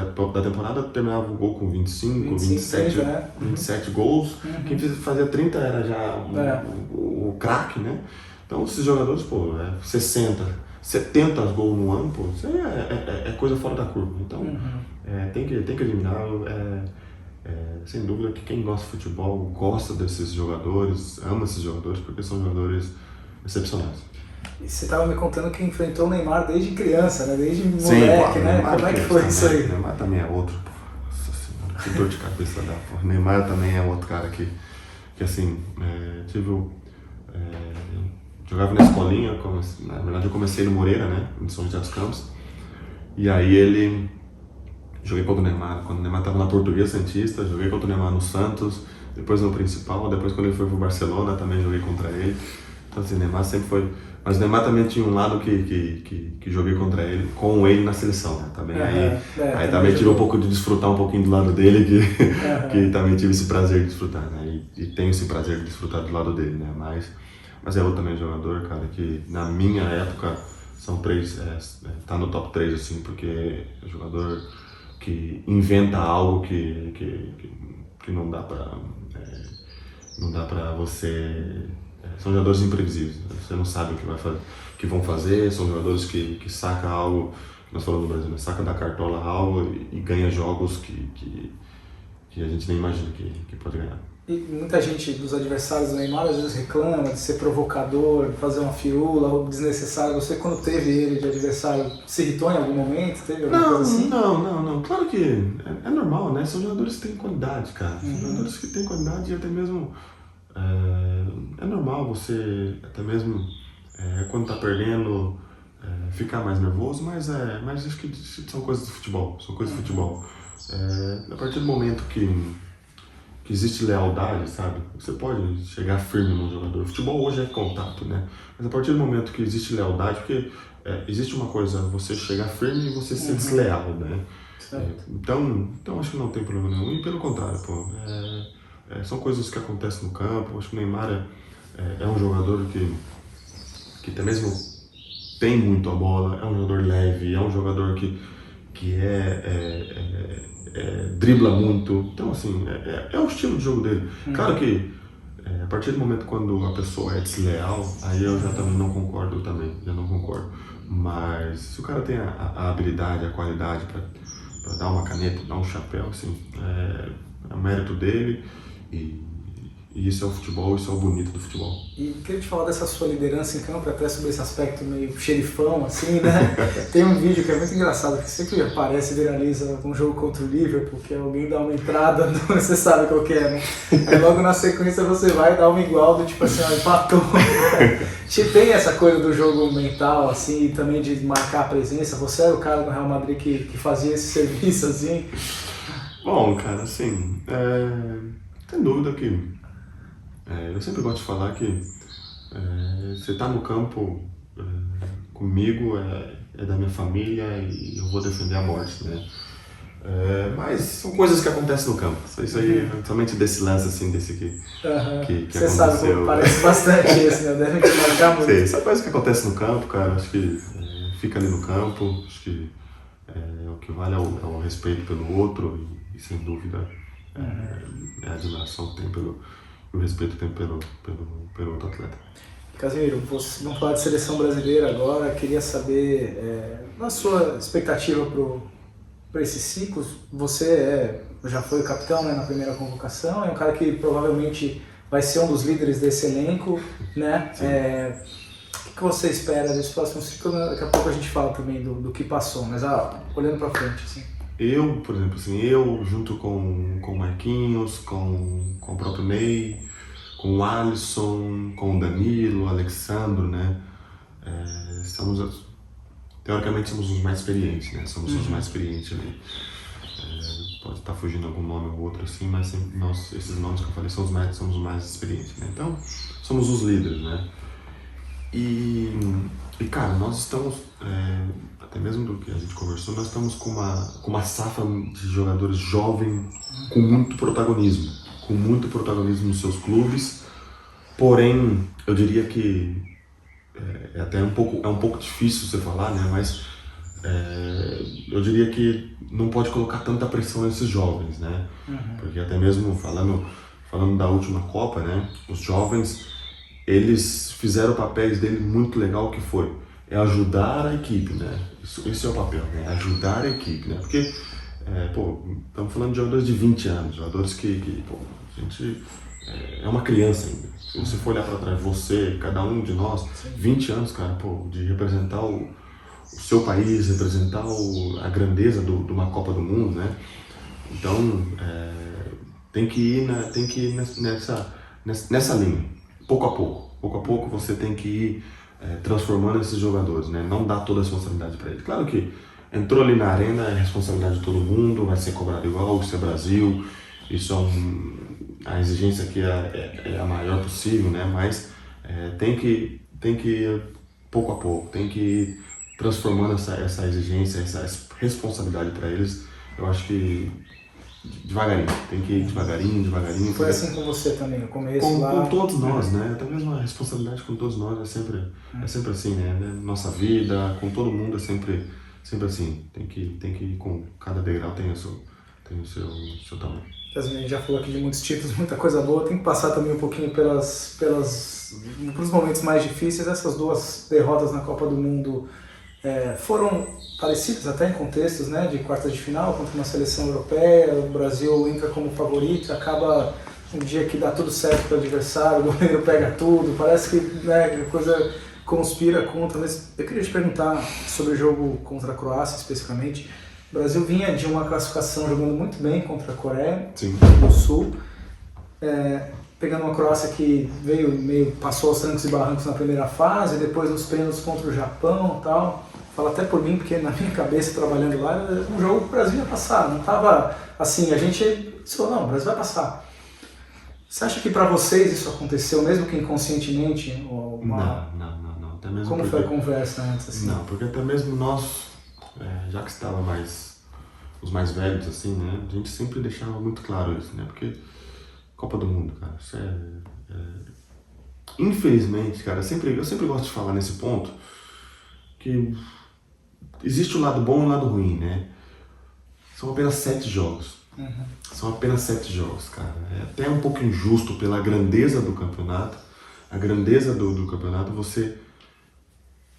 temporada terminava o gol com 25 27 gols. Quem fazia 30 era já o craque, né? Então esses jogadores, pô, 60, 70 gols no ano, pô, isso aí é coisa fora da curva. Então tem que admirá-lo. Sem dúvida que quem gosta de futebol gosta desses jogadores, ama esses jogadores, porque são jogadores excepcionais. E você estava me contando que enfrentou o Neymar desde criança, né? Desde moleque, né? Como é que foi isso aí? O Neymar também é outro, nossa senhora, que dor de cabeça dá. O Neymar também é outro cara que assim, jogava na escolinha, na verdade eu comecei no Moreira, né? Em São José dos Campos, e aí joguei contra o Neymar, quando o Neymar estava na Portuguesa Santista, joguei contra o Neymar no Santos, depois no Principal, depois quando ele foi pro Barcelona também joguei contra ele. Então assim, o Neymar sempre foi... Mas o Neymar também tinha um lado que joguei contra ele, com ele na seleção, né? Também, aí também tive um pouco de desfrutar um pouquinho do lado dele, que também tive esse prazer de desfrutar, né? E tenho esse prazer de desfrutar do lado dele, né? Mas é outro também jogador, cara, que na minha época são três, tá no top 3, assim, porque é um jogador que inventa algo que não dá pra você... São jogadores imprevisíveis, você não sabe o que que vão fazer, são jogadores que sacam algo, nós falamos no Brasil, né? Saca da cartola algo e ganha jogos que a gente nem imagina que pode ganhar. E muita gente dos adversários do Neymar às vezes reclama de ser provocador, de fazer uma firula, algo desnecessário. Você, quando teve ele de adversário, se irritou em algum momento? Teve alguma coisa assim? Não. Claro que é normal, né? São jogadores que têm qualidade, cara. São jogadores que têm qualidade e até mesmo... É normal você, até mesmo quando tá perdendo, ficar mais nervoso, mas acho que são coisas de futebol, A partir do momento que que existe lealdade, sabe? Você pode chegar firme num jogador. O futebol hoje é contato, né? Mas a partir do momento que existe lealdade, porque existe uma coisa, você chegar firme e você ser desleal, né? Então acho que não tem problema nenhum. E pelo contrário, pô, são coisas que acontecem no campo. Acho que o Neymar é um jogador que até mesmo tem muito a bola, é um jogador leve, é um jogador que dribla muito. Então, assim, é o estilo de jogo dele. Claro que a partir do momento quando a pessoa é desleal, aí eu já também não concordo já não concordo. Mas se o cara tem a habilidade, a qualidade para dar uma caneta, dar um chapéu, assim, é mérito dele e isso é o futebol, isso é o bonito do futebol. E queria te falar dessa sua liderança em campo, até sobre esse aspecto meio xerifão, assim, né? Tem um vídeo que é muito engraçado, que sempre aparece, viraliza um jogo contra o Liverpool, que alguém dá uma entrada, você sabe qual que é, né? Aí logo na sequência você vai dar uma igual do tipo assim, ó, empatou. Tem essa coisa do jogo mental, assim, e também de marcar a presença. Você era o cara do Real Madrid que fazia esse serviço, assim? Bom, cara, assim, tem dúvida que eu sempre gosto de falar que você tá no campo comigo, é da minha família e eu vou defender a morte, né? Mas são coisas que acontecem no campo. Isso aí, somente desse lance assim, desse que Você aconteceu. sabe como parece bastante esse, né? Deve te marcar muito. Sim, são coisas que acontecem no campo, cara. Acho que fica ali no campo, acho que o que vale é o respeito pelo outro e sem dúvida a admiração que tem o respeito que tem pelo outro atleta. Casimiro, vamos falar de seleção brasileira agora. Queria saber, na sua expectativa para esse ciclo, você já foi o capitão, né, na primeira convocação, é um cara que provavelmente vai ser um dos líderes desse elenco, né? O que você espera desse próximo ciclo? Daqui a pouco a gente fala também do que passou, mas olhando para frente, assim. Eu, por exemplo, assim, junto com o Marquinhos, com o próprio Ney, com o Alisson, com o Danilo, o Alexandro, né? Teoricamente somos os mais experientes, né? Somos os mais experientes ali. Pode estar fugindo algum nome ou outro assim, mas esses nomes que eu falei somos os mais experientes, né? Então, somos os líderes, né? E cara, nós estamos, até mesmo do que a gente conversou, nós estamos com uma safra de jogadores jovens com muito protagonismo nos seus clubes, porém, eu diria que é um pouco difícil você falar, né? Mas eu diria que não pode colocar tanta pressão nesses jovens, né? Porque até mesmo falando da última Copa, né? Os jovens, eles fizeram papéis dele muito legal, que foi ajudar a equipe, né? Esse é o papel, né? Ajudar a equipe, né? Porque, estamos falando de jogadores de 20 anos, jogadores que a gente é uma criança ainda. Se você for olhar para trás, cada um de nós, 20 anos, cara, de representar o seu país, representar a grandeza de uma Copa do Mundo, né? Então, tem que ir nessa linha, pouco a pouco. Pouco a pouco você tem que ir transformando esses jogadores, né? Não dar toda a responsabilidade para eles. Claro que entrou ali na arena, é responsabilidade de todo mundo, vai ser cobrado igual, isso é Brasil, isso a exigência aqui é a maior possível, né? Mas tem que ir pouco a pouco, tem que ir transformando essa exigência, essa responsabilidade para eles. Eu acho que devagarinho, tem que ir devagarinho. Foi assim com você também, no começo com todos nós, né? Até mesmo a responsabilidade com todos nós é sempre assim, né? Nossa vida, com todo mundo é sempre assim. Tem que ir com cada degrau tem o seu tamanho. A gente já falou aqui de muitos títulos, muita coisa boa, tem que passar também um pouquinho pelos momentos mais difíceis. Essas duas derrotas na Copa do Mundo foram parecidas até em contextos, né, de quartas de final contra uma seleção europeia. O Brasil entra como favorito, acaba um dia que dá tudo certo para o adversário, o goleiro pega tudo, parece que a coisa conspira contra. Mas eu queria te perguntar sobre o jogo contra a Croácia especificamente. O Brasil vinha de uma classificação jogando muito bem contra a Coreia do Sul, pegando uma Croácia que passou aos trancos e barrancos na primeira fase, depois nos pênaltis contra o Japão e tal. Falo até por mim, porque na minha cabeça, trabalhando lá, um jogo que o Brasil ia passar, não estava assim, a gente falou, não, o Brasil vai passar. Você acha que para vocês isso aconteceu, mesmo que inconscientemente? Ou Não. Até mesmo como foi a conversa antes? Assim? Não, porque até mesmo nós, já que estava os mais velhos, assim, né? A gente sempre deixava muito claro isso, né? Porque Copa do Mundo, cara, isso infelizmente, cara, eu sempre gosto de falar nesse ponto que existe o lado bom e o lado ruim, né? São apenas 7 jogos. São apenas 7 jogos, cara. É até um pouco injusto pela grandeza do campeonato. A grandeza do campeonato, você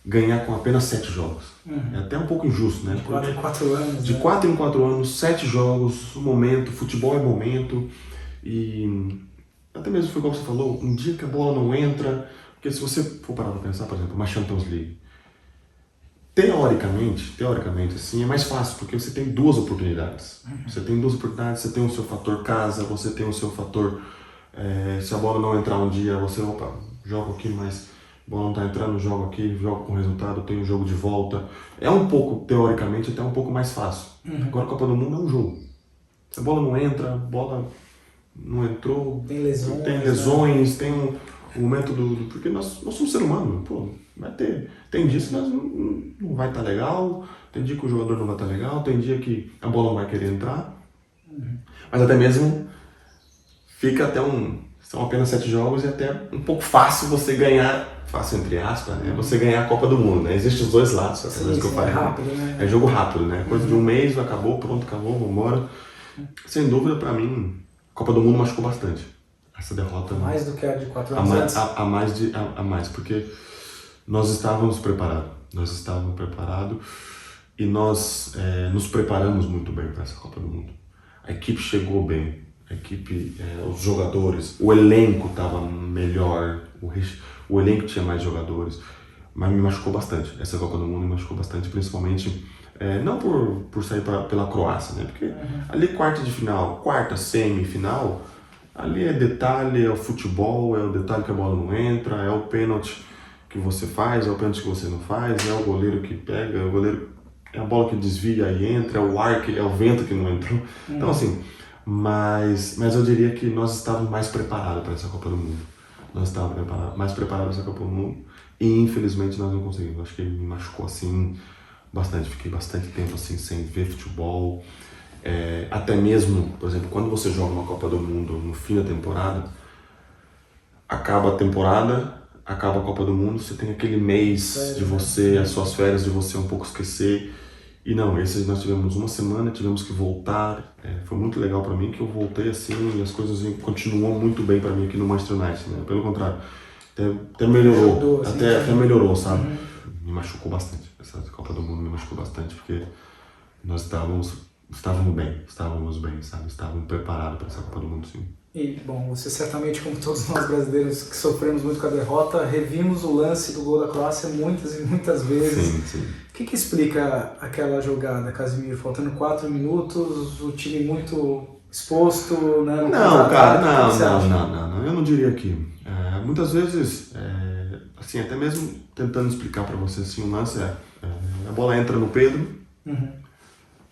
ganhar com apenas 7 jogos. É até um pouco injusto, né? De 4 em 4 anos. De 4 em 4 anos, 7 jogos, um momento, futebol é momento. E até mesmo foi igual você falou, um dia que a bola não entra. Porque se você for parar para pensar, por exemplo, uma Champions League. Teoricamente, assim, é mais fácil, porque você tem 2 oportunidades. Você tem 2 oportunidades, você tem o seu fator casa, você tem o seu fator... se a bola não entrar um dia, você, joga aqui, mas a bola não está entrando, jogo aqui, jogo com resultado, tenho o jogo de volta. É um pouco, teoricamente, até um pouco mais fácil. Agora a Copa do Mundo é um jogo. Se a bola não entra, a bola não entrou... Tem lesões. Tem um momento porque nós somos ser humano, pô, vai ter... Tem dia que nós não vai estar legal, tem dia que o jogador não vai estar legal, tem dia que a bola não vai querer entrar. Mas até mesmo fica até são apenas 7 jogos e até um pouco fácil você ganhar, fácil entre aspas, né? Você ganhar a Copa do Mundo, né? Existem os dois lados, essa coisa que eu falei. É rápido, né? É jogo rápido, né? Coisa de um mês, acabou, pronto, acabou, vamos embora. Sem dúvida, pra mim, a Copa do Mundo machucou bastante. Essa derrota... Mais do que a de 4 anos antes? A mais, porque nós estávamos preparados. E nós nos preparamos muito bem para essa Copa do Mundo. A equipe chegou bem, os jogadores, o elenco estava melhor, o elenco tinha mais jogadores, mas me machucou bastante. Essa Copa do Mundo me machucou bastante, principalmente não por sair pela Croácia, né? Porque ali quarta, semifinal, ali é detalhe, é o futebol, é o detalhe que a bola não entra, é o pênalti que você faz, é o pênalti que você não faz, é o goleiro que pega, é a bola que desvia e entra, é o ar, é o vento que não entrou. Então assim, mas eu diria que nós estávamos mais preparados para essa Copa do Mundo. Nós estávamos mais preparados para essa Copa do Mundo e infelizmente nós não conseguimos. Acho que me machucou assim bastante, fiquei bastante tempo assim sem ver futebol. Até mesmo, por exemplo, quando você joga uma Copa do Mundo no fim da temporada, acaba a temporada, acaba a Copa do Mundo, você tem aquele mês de você, as suas férias de você um pouco esquecer. E não, nós tivemos uma semana, tivemos que voltar. Foi muito legal pra mim que eu voltei assim e as coisas continuam muito bem pra mim aqui no Manchester United, né? Pelo contrário, até melhorou, até melhorou, sabe? Me machucou bastante, essa Copa do Mundo me machucou bastante, porque nós estávamos bem, sabe? Estávamos preparados para essa Copa do Mundo, sim. E, bom, você certamente, como todos nós brasileiros que sofremos muito com a derrota, revimos o lance do gol da Croácia muitas e muitas vezes. Sim. O que explica aquela jogada, Casimiro? Faltando 4 minutos, o time muito exposto, né? Não, eu não diria que... muitas vezes, assim, até mesmo tentando explicar para você, assim, o lance a bola entra no Pedro,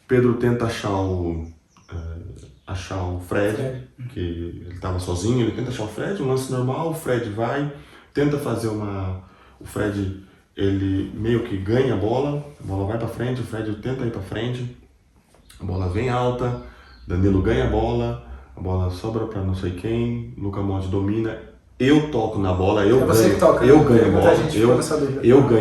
Pedro tenta achar o Fred, que ele estava sozinho, ele tenta achar o Fred, um lance normal, o Fred vai, tenta fazer o Fred, ele meio que ganha a bola vai para frente, o Fred tenta ir para frente, a bola vem alta, Danilo ganha a bola sobra para não sei quem, Luka Modric domina, eu toco na bola, eu ganho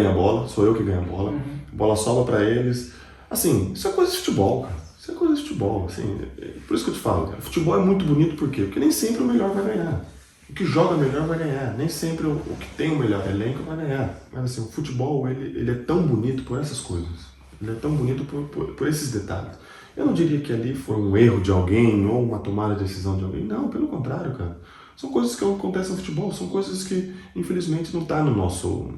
a bola, sou eu que ganho a bola, a bola sobra para eles, assim, isso é coisa de futebol, cara. Isso é coisa de futebol, assim, por isso que eu te falo, cara, futebol é muito bonito, por quê? Porque nem sempre o melhor vai ganhar. O que joga melhor vai ganhar, nem sempre o que tem o melhor elenco vai ganhar. Mas assim, o futebol, ele é tão bonito por essas coisas, ele é tão bonito por esses detalhes. Eu não diria que ali foi um erro de alguém ou uma tomada de decisão de alguém, não, pelo contrário, cara. São coisas que acontecem no futebol, são coisas que infelizmente não tá no nosso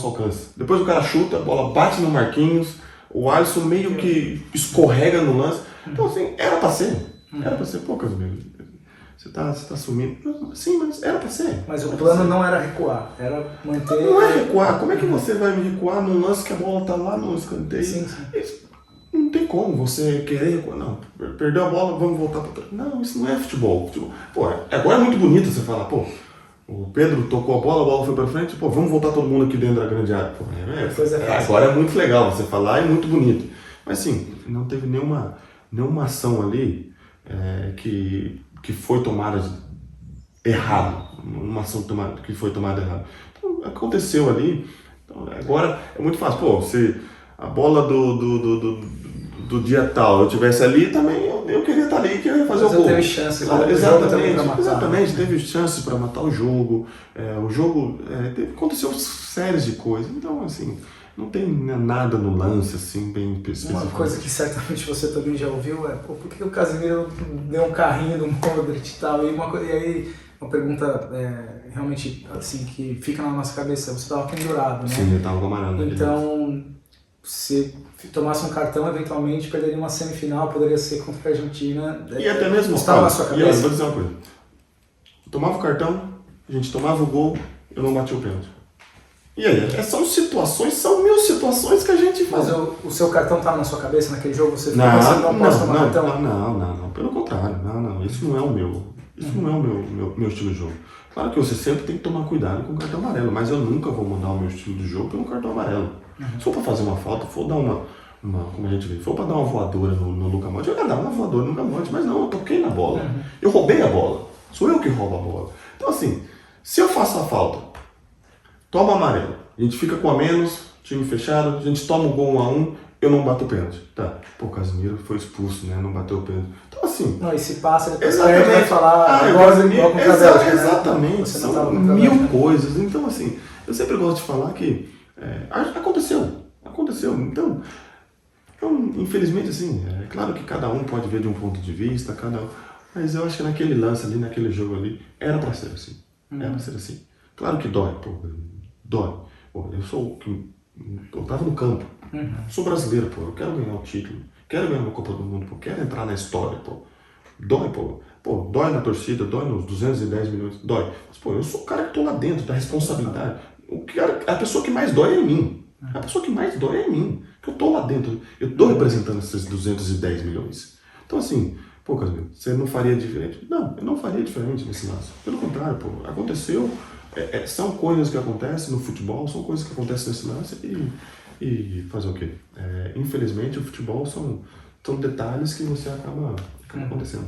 alcance. Depois o cara chuta, a bola bate no Marquinhos, o Alisson meio que escorrega no lance. Então, assim, era pra ser. Pô, Casimiro, você tá sumindo. Sim, mas era pra ser. Mas o plano não era recuar, era manter... Não é recuar. Como é que você vai me recuar num lance que a bola tá lá no escanteio? Sim. Não tem como você querer, não, perdeu a bola, vamos voltar para trás. Não, isso não é futebol. Pô, agora é muito bonito você falar, pô, o Pedro tocou a bola foi para frente, pô, vamos voltar todo mundo aqui dentro da grande área. Pô, agora é muito legal você falar, é muito bonito. Mas assim, não teve nenhuma ação ali que foi tomada errado. Uma ação que foi tomada errado. Então, aconteceu ali. Então, agora é muito fácil. Pô, se a bola do dia tal eu tivesse ali também, eu queria estar ali, queria fazer o gol. Teve chance, exatamente, teve chance para matar o jogo. O jogo aconteceu séries de coisas. Então, assim, não tem nada no lance assim bem específico. Uma coisa que certamente você também já ouviu é, pô, por que o Casemiro deu um carrinho do Modric e tal? E aí uma pergunta realmente assim que fica na nossa cabeça, você estava pendurado, né? Sim, eu estava com amarelo. Então, se tomasse um cartão, eventualmente perderia uma semifinal, poderia ser contra a Argentina. E até mesmo estava na sua cabeça. E eu vou dizer uma coisa. Eu tomava o cartão, a gente tomava o gol, eu não bati o pênalti. E aí, são mil situações que a gente faz. Mas o seu cartão estava na sua cabeça naquele jogo? Você ficou pensando, não posso tomar cartão? Não, pelo contrário, não, isso não é o meu. Isso não é o meu estilo de jogo. Claro que você sempre tem que tomar cuidado com o cartão amarelo, mas eu nunca vou mudar o meu estilo de jogo pelo cartão amarelo. Se for para fazer uma falta, for dar como a gente vê, for para dar uma voadora no Luka Modric, eu ia dar uma voadora no Luka Modric, mas não, eu toquei na bola. Eu roubei a bola. Sou eu que roubo a bola. Então assim, se eu faço a falta, toma amarelo, a gente fica com a menos, time fechado, a gente toma o gol 1-1, eu não bato o pênalti. Tá, pô, o Casemiro foi expulso, né? Não bateu o pênalti. Então assim... Não, e se passa, depois a gente vai falar agora exatamente, são mil coisas. Então assim, eu sempre gosto de falar que aconteceu. Então, infelizmente assim, é claro que cada um pode ver de um ponto de vista, mas eu acho que naquele lance ali, naquele jogo ali, era pra ser assim. Era pra ser assim. Claro que dói, pô. Dói. Pô, eu tava no campo. Sou brasileiro, pô. Eu quero ganhar o título. Quero ganhar uma Copa do Mundo, pô. Quero entrar na história, pô. Dói, pô. Pô, dói na torcida, dói nos 210 milhões. Dói. Mas, pô, eu sou o cara que tô lá dentro, da responsabilidade. A pessoa que mais dói é em mim. A pessoa que mais dói é em mim. Que eu tô lá dentro. Eu tô representando esses 210 milhões. Então, assim, pô, Casimiro, você não faria diferente? Não, eu não faria diferente nesse lance. Pelo contrário, pô. Aconteceu. São coisas que acontecem no futebol, são coisas que acontecem nesse lance e fazer o quê? Infelizmente, o futebol são detalhes que você acaba acontecendo.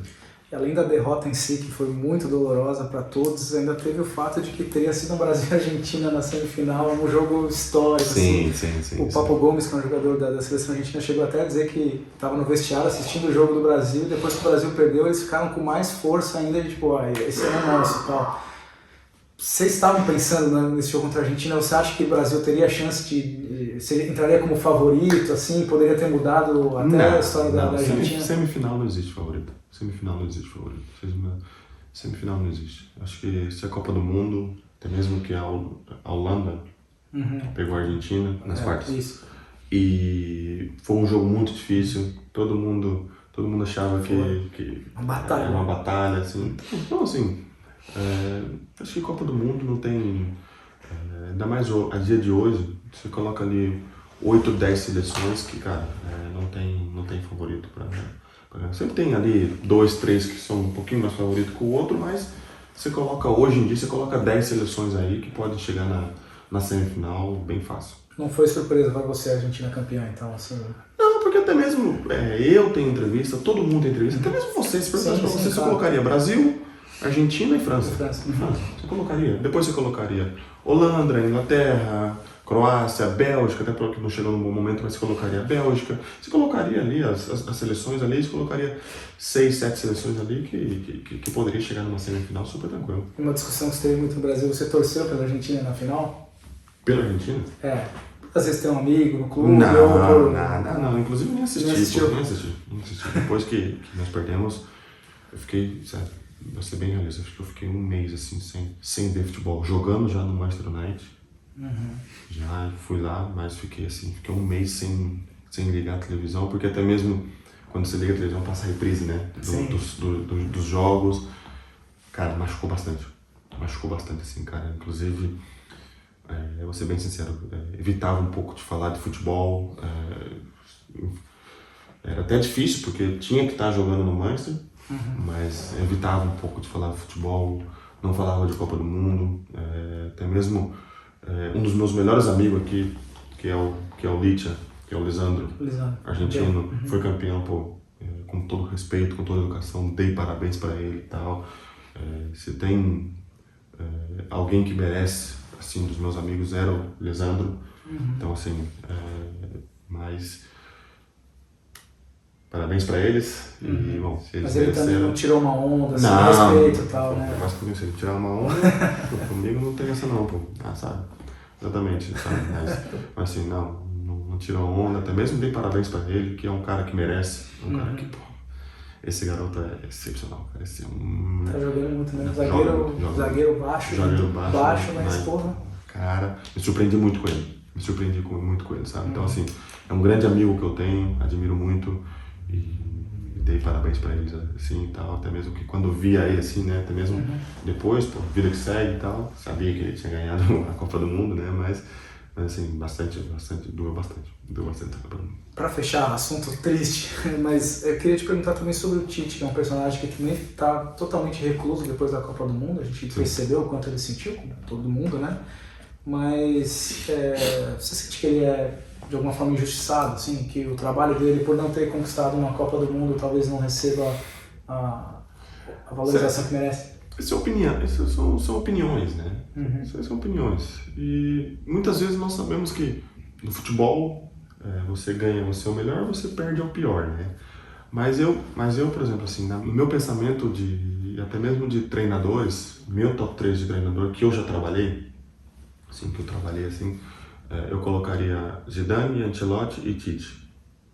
E além da derrota em si, que foi muito dolorosa para todos, ainda teve o fato de que teria sido um Brasil e Argentina na semifinal, um jogo histórico. Sim. O Papo Gomes, que é um jogador da seleção argentina, chegou até a dizer que estava no vestiário assistindo o jogo do Brasil, e depois que o Brasil perdeu, eles ficaram com mais força ainda de tipo, esse é nosso e tal. Vocês estavam pensando nesse jogo contra a Argentina, você acha que o Brasil teria chance de entraria como favorito, assim, poderia ter mudado até a história da Argentina? Semifinal não existe favorito. Semifinal não existe. Acho que se a Copa do Mundo, até mesmo que a Holanda pegou a Argentina nas quartas. Isso. E foi um jogo muito difícil, todo mundo achava que era uma batalha, assim. Então, assim, acho que Copa do Mundo não tem, ainda mais a dia de hoje, você coloca ali 8, 10 seleções que, cara, não tem favorito para ganhar. Sempre tem ali 2, 3 que são um pouquinho mais favoritos que o outro, mas você coloca, hoje em dia, você coloca 10 seleções aí que podem chegar na semifinal bem fácil. Não foi surpresa para você a Argentina campeã, então, assim... Não, porque até mesmo eu tenho entrevista, todo mundo tem entrevista, até mesmo você, se perguntasse para você, você colocaria Brasil, Argentina e França. Você colocaria. Depois você colocaria Holanda, Inglaterra, Croácia, Bélgica, até porque não chegou num bom momento, mas você colocaria a Bélgica. Você colocaria ali as seleções ali, você colocaria 6, 7 seleções ali que poderia chegar numa semifinal super tranquilo. Uma discussão que você teve muito no Brasil, você torceu pela Argentina na final? Pela Argentina? Às vezes tem um amigo no clube. Não, inclusive nem assisti. Depois que nós perdemos, eu fiquei, sério, vou ser bem realista, acho que eu fiquei um mês assim, sem ver futebol, jogando já no Manchester United. Já fui lá, mas fiquei um mês sem ligar a televisão, porque até mesmo quando você liga a televisão passa a reprise, né, dos jogos. Cara, machucou bastante assim, cara, inclusive, eu vou ser bem sincero, evitava um pouco de falar de futebol, Era até difícil, porque tinha que estar jogando no Manchester, mas evitava um pouco de falar de futebol, não falava de Copa do Mundo. Até mesmo um dos meus melhores amigos aqui, que é o Licha, que é o Lisandro, argentino, foi campeão, pô, com todo respeito, com toda educação, dei parabéns para ele e tal. Se tem alguém que merece, assim, dos meus amigos, era o Lisandro. Então, assim, mas parabéns para eles. E, bom, se eles mas ele mereceram... também não tirou uma onda, assim, respeito e tal, né? Mas comigo, se ele tirar uma onda, comigo não tem essa não, pô. Sabe? Exatamente, sabe? Mas assim, não tirou onda, até mesmo dei parabéns para ele, que é um cara que merece, cara que, pô, esse garoto é excepcional, cara. Esse tá jogando muito, né? Zagueiro baixo, mas porra. Cara, me surpreendi muito com ele. Muito com ele, sabe? Então, assim, é um grande amigo que eu tenho, admiro muito e dei parabéns pra eles, assim, e tal. Até mesmo que quando via ele, assim, né? Até mesmo depois, pô, vida que segue e tal. Sabia que ele tinha ganhado a Copa do Mundo, né? Mas assim, doeu bastante a Copa do Mundo. Pra fechar, assunto triste, mas eu queria te perguntar também sobre o Tite, que é um personagem que também tá totalmente recluso depois da Copa do Mundo. A gente percebeu o quanto ele sentiu, como todo mundo, né? Mas você sente que ele é de alguma forma injustiçado, assim, que o trabalho dele, por não ter conquistado uma Copa do Mundo, talvez não receba a valorização que merece? Essas são opiniões, né? Essas são opiniões. E muitas vezes nós sabemos que no futebol você ganha, você é o melhor, você perde ao pior, né? Mas eu, por exemplo, assim, no meu pensamento até mesmo de treinadores, meu top 3 de treinador que eu já trabalhei, eu colocaria Zidane, Ancelotti e Tite.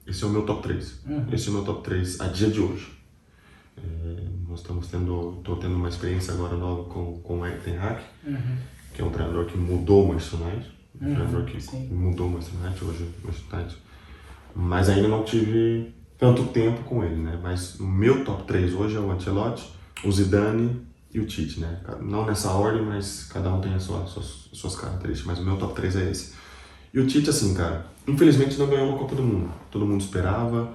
Esse é o meu top 3. Esse é o meu top 3 a dia de hoje. Estou tendo uma experiência agora nova com o Erik ten Hag, que é um treinador que mudou o Manchester United. Mudou o Manchester United hoje, mas ainda não tive tanto tempo com ele, né? Mas o meu top 3 hoje é o Ancelotti, o Zidane e o Tite, né? Não nessa ordem, mas cada um tem as suas características, mas o meu top 3 é esse. E o Tite, assim, cara, infelizmente não ganhou uma Copa do Mundo. Todo mundo esperava,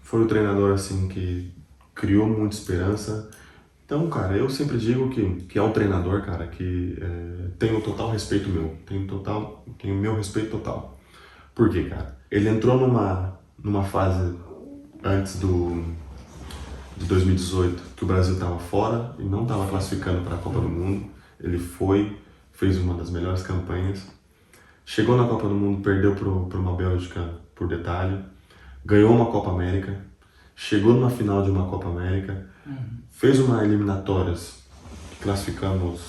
foi o treinador, assim, que criou muita esperança. Então, cara, eu sempre digo que é um treinador, cara, que tem o total respeito meu, tem o meu respeito total. Por quê, cara? Ele entrou numa fase antes de 2018, que o Brasil estava fora e não estava classificando para a Copa do Mundo. Ele fez uma das melhores campanhas. Chegou na Copa do Mundo, perdeu para uma Bélgica por detalhe. Ganhou uma Copa América. Chegou numa final de uma Copa América. Fez uma eliminatórias que classificamos.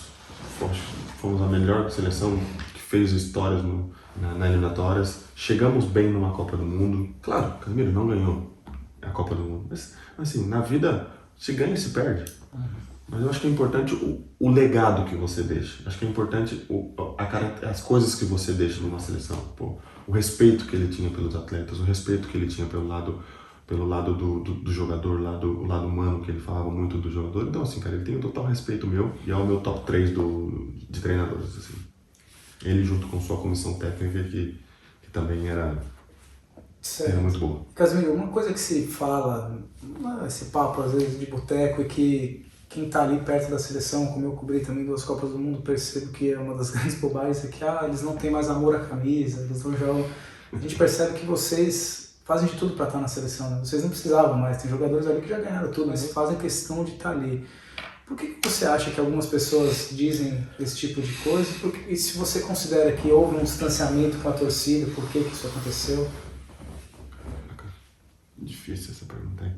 Fomos a melhor seleção que fez histórias na eliminatórias. Chegamos bem numa Copa do Mundo. Claro, Casemiro não ganhou a Copa do Mundo. Mas, assim, na vida, se ganha e se perde. Mas eu acho que é importante o legado que você deixa. Acho que é importante as coisas que você deixa numa seleção. Pô, o respeito que ele tinha pelos atletas, o respeito que ele tinha pelo lado do jogador, o lado humano, que ele falava muito do jogador. Então, assim, cara, ele tem um total respeito meu e é o meu top 3 de treinadores, assim. Ele junto com sua comissão técnica, que também era muito boa. Casemiro, uma coisa que se fala, esse papo às vezes de boteco, é que quem está ali perto da seleção, como eu cobri também 2 Copas do Mundo, percebo que é uma das grandes bobagens, é que eles não têm mais amor à camisa, eles não jogam. A gente percebe que vocês fazem de tudo para estar na seleção, né? Vocês não precisavam mais, tem jogadores ali que já ganharam tudo, mas fazem questão de estar ali. Por que você acha que algumas pessoas dizem esse tipo de coisa? E se você considera que houve um distanciamento com a torcida, por que isso aconteceu? Difícil essa pergunta aí.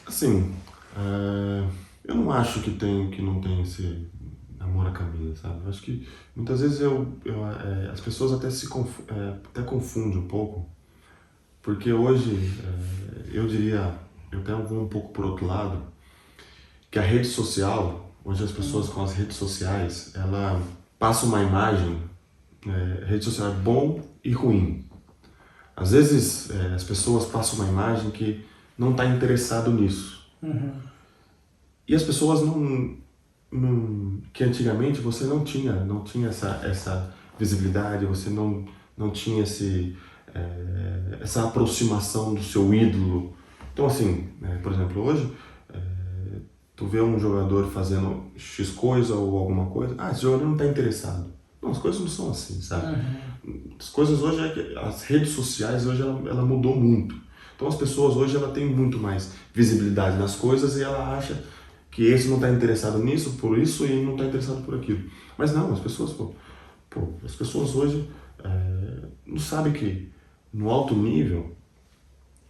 Assim, eu não acho que não tem esse amor à camisa, sabe? Eu acho que muitas vezes as pessoas até confundem um pouco, porque hoje eu diria, eu até vou um pouco por outro lado, que a rede social, hoje as pessoas com as redes sociais, ela passa uma imagem, rede social é bom e ruim. Às vezes as pessoas passam uma imagem que não está interessado nisso. E as pessoas que antigamente você não tinha essa visibilidade, você não tinha essa aproximação do seu ídolo. Então assim, por exemplo, hoje tu vê um jogador fazendo X coisa ou alguma coisa, esse jogador não está interessado. Não, as coisas não são assim, sabe? As coisas hoje, as redes sociais hoje ela mudou muito. Então as pessoas hoje ela tem muito mais visibilidade nas coisas e ela acha que esse não está interessado nisso, por isso, e não está interessado por aquilo. Mas não, as pessoas, as pessoas hoje não sabem que no alto nível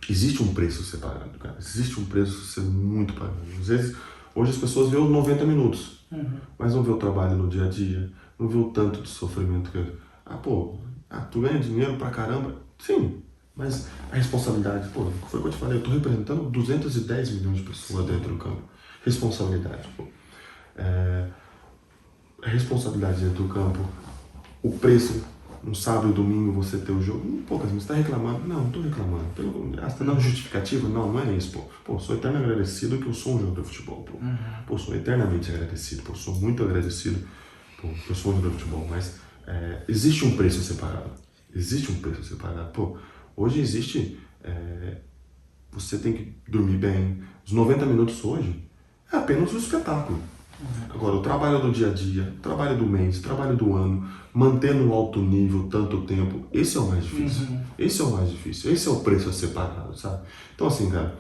existe um preço a ser pagado, cara. Existe um preço a ser muito pagado. Às vezes, hoje as pessoas veem os 90 minutos, mas não vê o trabalho no dia a dia, não vê o tanto de sofrimento que... tu ganha dinheiro pra caramba? Sim, mas a responsabilidade, foi o que eu te falei, eu tô representando 210 milhões de pessoas dentro do campo. Responsabilidade, a responsabilidade dentro do campo, o preço, um sábado e domingo você ter o jogo, você está reclamando? Não estou reclamando. Você está dando justificativa? Não, não é isso, sou eternamente agradecido que eu sou um jogador de futebol, sou eternamente agradecido, sou muito agradecido, que eu sou um jogador de futebol, mas existe um preço a ser pagado, hoje existe, você tem que dormir bem, os 90 minutos hoje é apenas um espetáculo. Agora, o trabalho do dia a dia, o trabalho do mês, o trabalho do ano, mantendo um alto nível tanto tempo, esse é o mais difícil. Esse é o preço a ser pagado, sabe? Então, assim, cara,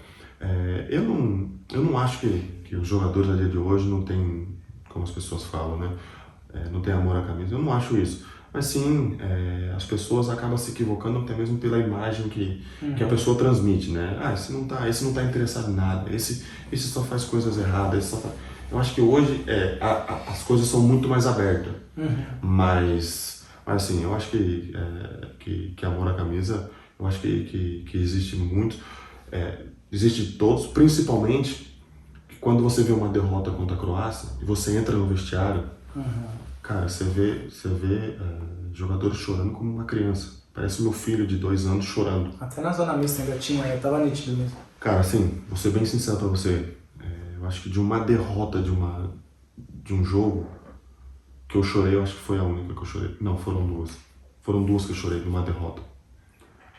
eu não acho que os jogadores a dia de hoje não tem, como as pessoas falam, né? Não tem amor à camisa. Eu não acho isso. Mas sim, as pessoas acabam se equivocando até mesmo pela imagem que a pessoa transmite, né? Esse não tá interessado em nada, esse só faz coisas erradas, Eu acho que hoje as coisas são muito mais abertas, mas assim, eu acho que amor à camisa, eu acho que existe muito, existe de todos, principalmente que quando você vê uma derrota contra a Croácia e você entra no vestiário, cara, você vê jogadores chorando como uma criança, parece meu filho de 2 anos chorando. Até na zona mista ainda tinha, tava nítido mesmo. Cara, assim, vou ser bem sincero pra você, eu acho que de uma derrota de um jogo que eu chorei, eu acho que foi a única que eu chorei. Não, foram duas. Foram duas que eu chorei de uma derrota.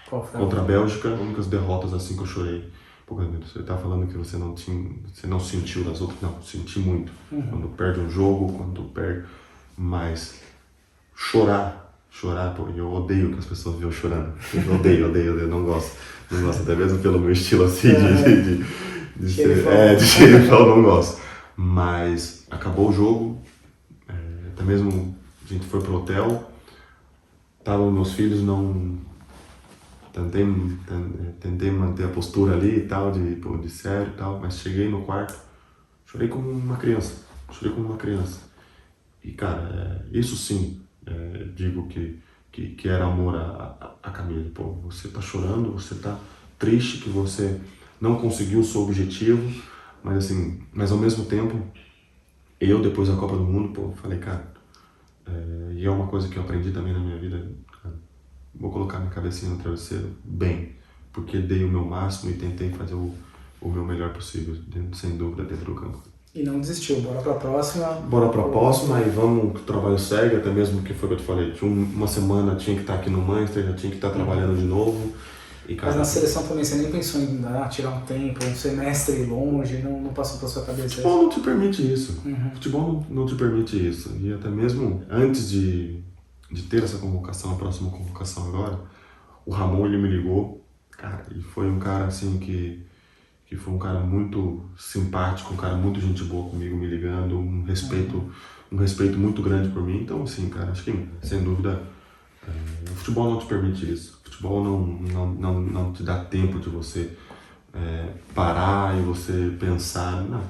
Qual foi? Contra a Bélgica, as únicas derrotas assim que eu chorei. Você tá falando que você não sentiu das outras. Não, senti muito. Quando perde um jogo, quando perde. Mas chorar, eu odeio que as pessoas vejam chorando. Eu odeio, não gosto. Não gosto, até mesmo pelo meu estilo assim de xerifão, não gosto. Mas acabou o jogo, até mesmo a gente foi pro hotel, estavam meus filhos, tentei manter a postura ali e tal, de sério e tal, mas cheguei no quarto, chorei como uma criança. E cara, isso sim, digo que era amor à camisa. Você tá chorando, você tá triste que você não conseguiu o seu objetivo, mas ao mesmo tempo, eu depois da Copa do Mundo, falei, cara, e é uma coisa que eu aprendi também na minha vida, cara, vou colocar minha cabecinha no travesseiro bem, porque dei o meu máximo e tentei fazer o meu melhor possível, sem dúvida, dentro do campo. E não desistiu, bora pra próxima. Bora pra próxima e vamos, que o trabalho segue, até mesmo que foi o que eu te falei, uma semana tinha que estar aqui no Manchester, já tinha que estar trabalhando de novo. E, cara, mas na seleção também você nem pensou em tirar um tempo, um semestre longe, não passou pela sua cabeça? Futebol não te permite isso, futebol não te permite isso. E até mesmo antes de ter essa convocação, a próxima convocação agora, o Ramon ele me ligou, cara, e foi um cara assim que foi um cara muito simpático, um cara muito gente boa comigo, me ligando, um respeito muito grande por mim. Então, assim, cara, acho que, sem dúvida, o futebol não te permite isso. O futebol não te dá tempo de você parar e você pensar. Não,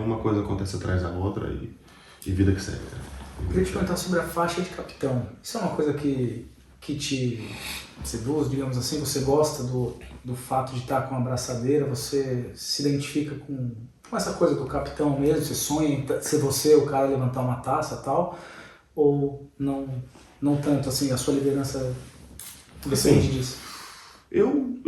uma coisa acontece atrás da outra e vida que segue. Eu queria te perguntar sobre a faixa de capitão. Isso é uma coisa que te seduz, digamos assim? Você gosta do fato de estar com a abraçadeira? Você se identifica com essa coisa do capitão mesmo? Você sonha em ser você o cara levantar uma taça e tal? Ou não tanto assim, a sua liderança depende disso? Eu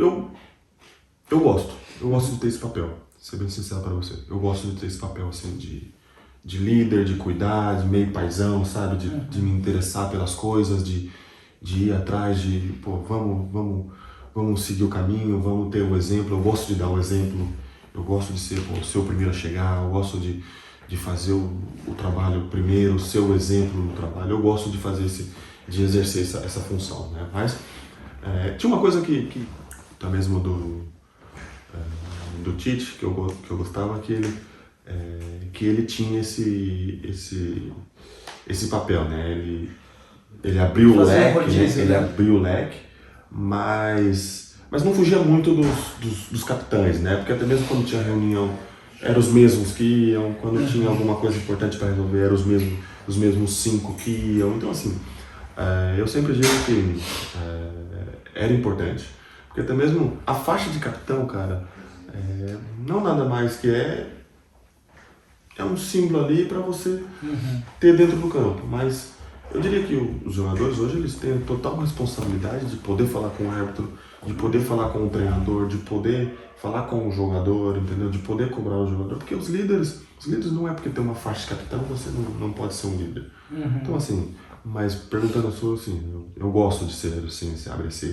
gosto de ter esse papel, ser bem sincero para você. Eu gosto de ter esse papel assim de líder, de cuidar, de meio paizão, sabe? De me interessar pelas coisas, de de ir atrás de, pô, vamos seguir o caminho, vamos ter o exemplo. Eu gosto de dar o exemplo, eu gosto de ser o primeiro a chegar, eu gosto de fazer o trabalho primeiro, ser o exemplo no trabalho. Eu gosto de fazer de exercer essa função, né? Mas tinha uma coisa que até mesmo do Tite, que eu gostava, que ele tinha esse papel, né? Ele abriu o leque, né? Ele abriu o leque, mas não fugia muito dos capitães, né? Porque até mesmo quando tinha reunião, eram os mesmos que iam, quando tinha alguma coisa importante para resolver, eram os mesmos 5 que iam. Então, assim, eu sempre digo que era importante, porque até mesmo a faixa de capitão, cara, não nada mais que é um símbolo ali para você ter dentro do campo, mas eu diria que os jogadores hoje eles têm total responsabilidade de poder falar com o árbitro, de poder falar com o treinador, de poder falar com o jogador, entendeu? De poder cobrar o jogador, porque os líderes não é porque tem uma faixa de capitão você não pode ser um líder. Então, assim, mas perguntando a sua, assim, eu gosto de ser, assim,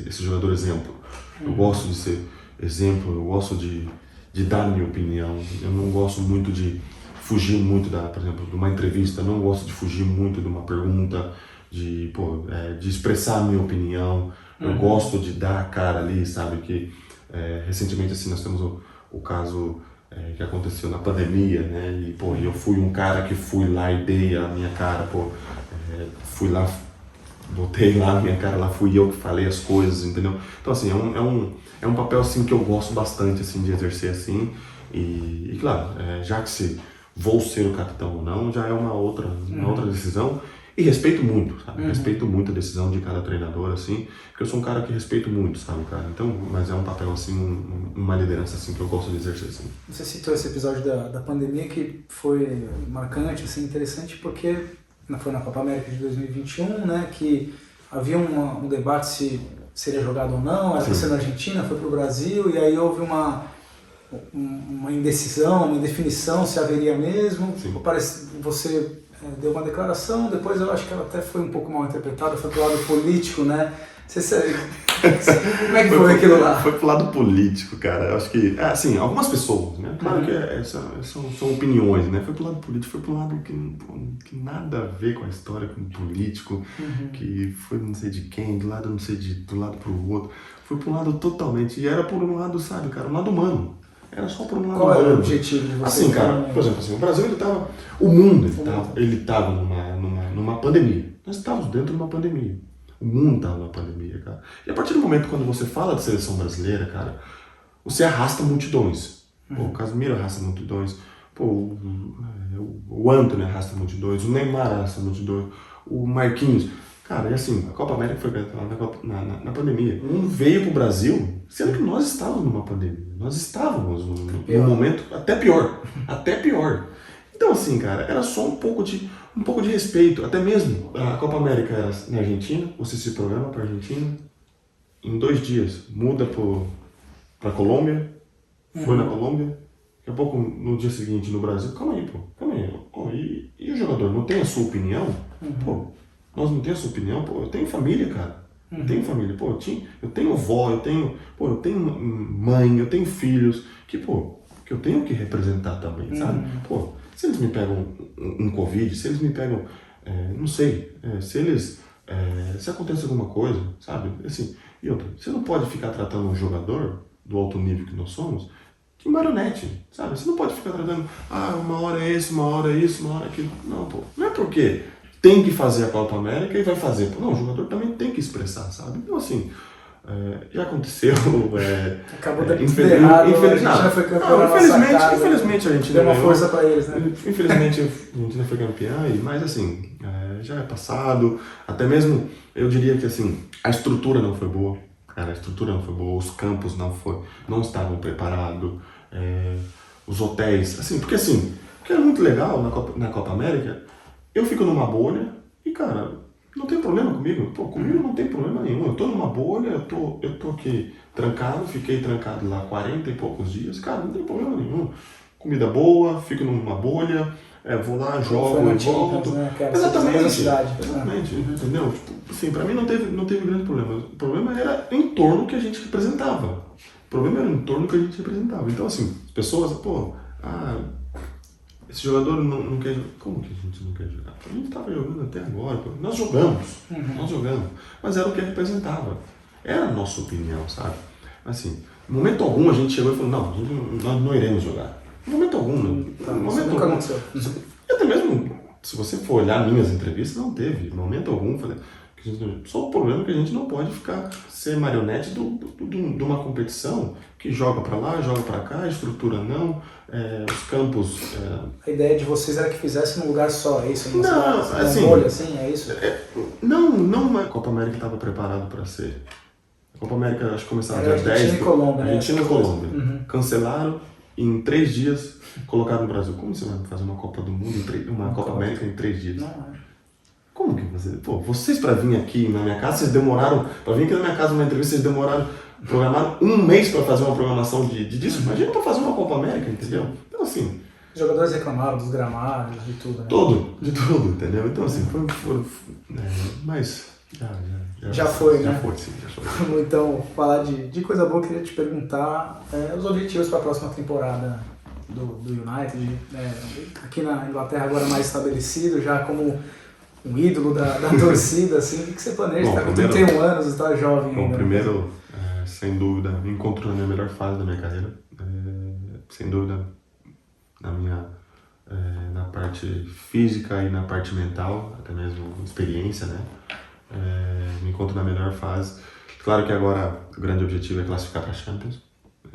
esse jogador exemplo. Eu gosto de ser exemplo, eu gosto de dar minha opinião. Eu não gosto muito de fugir muito por exemplo, de uma entrevista. Eu não gosto de fugir muito de uma pergunta, de expressar a minha opinião. Eu gosto de dar a cara ali, sabe? Que recentemente, assim, nós temos o caso que aconteceu na pandemia, né? E, eu fui um cara que fui lá e dei a minha cara, fui lá, botei lá a minha cara, lá fui eu que falei as coisas, entendeu? Então, assim, é um papel, assim, que eu gosto bastante, assim, de exercer, assim, e claro, já que vou ser o capitão ou não, já é uma outra decisão, e respeito muito, sabe? Respeito muito a decisão de cada treinador, assim, porque eu sou um cara que respeito muito, sabe, cara? Então, mas é um papel, assim, uma liderança, assim, que eu gosto de exercer, assim. Você citou esse episódio da pandemia que foi marcante, assim, interessante, porque foi na Copa América de 2021, né, que havia um debate se seria jogado ou não, era para ser na Argentina, foi para o Brasil, e aí houve uma indecisão, uma indefinição se haveria mesmo. Você deu uma declaração, depois eu acho que ela até foi um pouco mal interpretada, foi pro lado político, né? Como é que foi aquilo lá? Foi pro lado político, cara. Eu acho que, assim, algumas pessoas, né? Claro que são opiniões, né? Foi pro lado político, foi pro lado que nada a ver com a história, com o político, que foi não sei de quem, do lado pro outro. Foi pro lado totalmente, e era por um lado, sabe, cara, um lado humano. Era só por um lado. Qual era o objetivo de você? Assim, cara, por exemplo, assim, o Brasil, o mundo estava numa pandemia. Nós estávamos dentro de uma pandemia. O mundo estava numa pandemia, cara. E a partir do momento quando você fala de seleção brasileira, cara, você arrasta multidões. O Casemiro arrasta multidões. O Antony arrasta multidões. O Neymar arrasta multidões. O Marquinhos. Cara, e assim, a Copa América foi na pandemia. Um veio pro Brasil, sendo que nós estávamos numa pandemia. Nós estávamos num momento até pior. Até pior. Então, assim, cara, era só um pouco de respeito. Até mesmo a Copa América era na Argentina, você se programa pra Argentina. Em 2 dias, muda pra Colômbia. Foi na Colômbia. Daqui a pouco, no dia seguinte, no Brasil. Calma aí, calma aí. E o jogador não tem a sua opinião? Nós não temos essa opinião, eu tenho família, cara. Eu tenho família, eu tenho avó, eu tenho mãe, eu tenho filhos, que eu tenho que representar também, sabe? Se eles me pegam um Covid, se eles me pegam, não sei, se acontece alguma coisa, sabe? Assim, e outra, você não pode ficar tratando um jogador do alto nível que nós somos de marionete, sabe? Você não pode ficar tratando, uma hora é esse, uma hora é isso, uma hora é aquilo. Não é porque tem que fazer a Copa América e vai fazer. Não, o jogador também tem que expressar, sabe? Então, assim, já aconteceu. Acabou dando errado, infelizmente a Argentina deu uma força para eles, né? Infelizmente a Argentina foi campeã, mas assim, já é passado. Até mesmo, eu diria que assim, a estrutura não foi boa. Cara, a estrutura não foi boa, os campos não estavam preparados, os hotéis, assim, porque era muito legal na Copa América. Eu fico numa bolha e, cara, não tem problema comigo. Comigo não tem problema nenhum. Eu tô numa bolha, eu tô aqui trancado, fiquei trancado lá 40 e poucos dias. Cara, não tem problema nenhum. Comida boa, fico numa bolha, vou lá, Foi jogo, na e volto. Champions, né? Que era Exatamente, na mesma cidade. exatamente, entendeu? Tipo, assim, pra mim não teve grande problema. O problema era o entorno que a gente representava. O problema era o entorno que a gente representava. Então, assim, as pessoas, esse jogador não quer jogar. Como que a gente não quer jogar? A gente estava jogando até agora, pô. Nós jogamos, mas era o que representava. Era a nossa opinião, sabe? Assim, em momento algum a gente chegou e falou, não, nós não iremos jogar. Em momento algum, não. Tá, Em isso momento nunca algum. aconteceu. E até mesmo, se você for olhar minhas entrevistas, não teve. Em momento algum, falei, só o problema é que a gente não pode ser marionete de uma competição que joga para lá, joga para cá, estrutura não, os campos... A ideia de vocês era que fizesse num lugar só, é isso? Não, assim... Bolha, assim, é isso? Não, a Copa América estava preparado para ser. A Copa América, acho que começava dia 10... Argentina e Colômbia, né? Argentina e Colômbia. Cancelaram e em 3 dias colocaram no Brasil. Como você vai fazer uma Copa do Mundo, uma Copa América em 3 dias? Não, Como que você... vocês para vir aqui na minha casa, vocês demoraram... Para vir aqui na minha casa numa entrevista, vocês programaram 1 mês para fazer uma programação disso. Imagina para fazer uma Copa América, entendeu? Então, assim... Os jogadores reclamaram dos gramados, de tudo, né? De tudo, entendeu? Então, assim, mas... Já foi, já né? Foi, sim, já foi. Vamos então falar de coisa boa. Eu queria te perguntar os objetivos para a próxima temporada do United. Aqui na Inglaterra agora mais estabelecido, já como um ídolo da torcida, assim. O que você planeja? Você está com 31 anos, você está jovem ainda. Bom, primeiro, sem dúvida, me encontro na minha melhor fase da minha carreira. Sem dúvida, na parte física e na parte mental, até mesmo experiência, né? Me encontro na melhor fase. Claro que agora o grande objetivo é classificar para a Champions.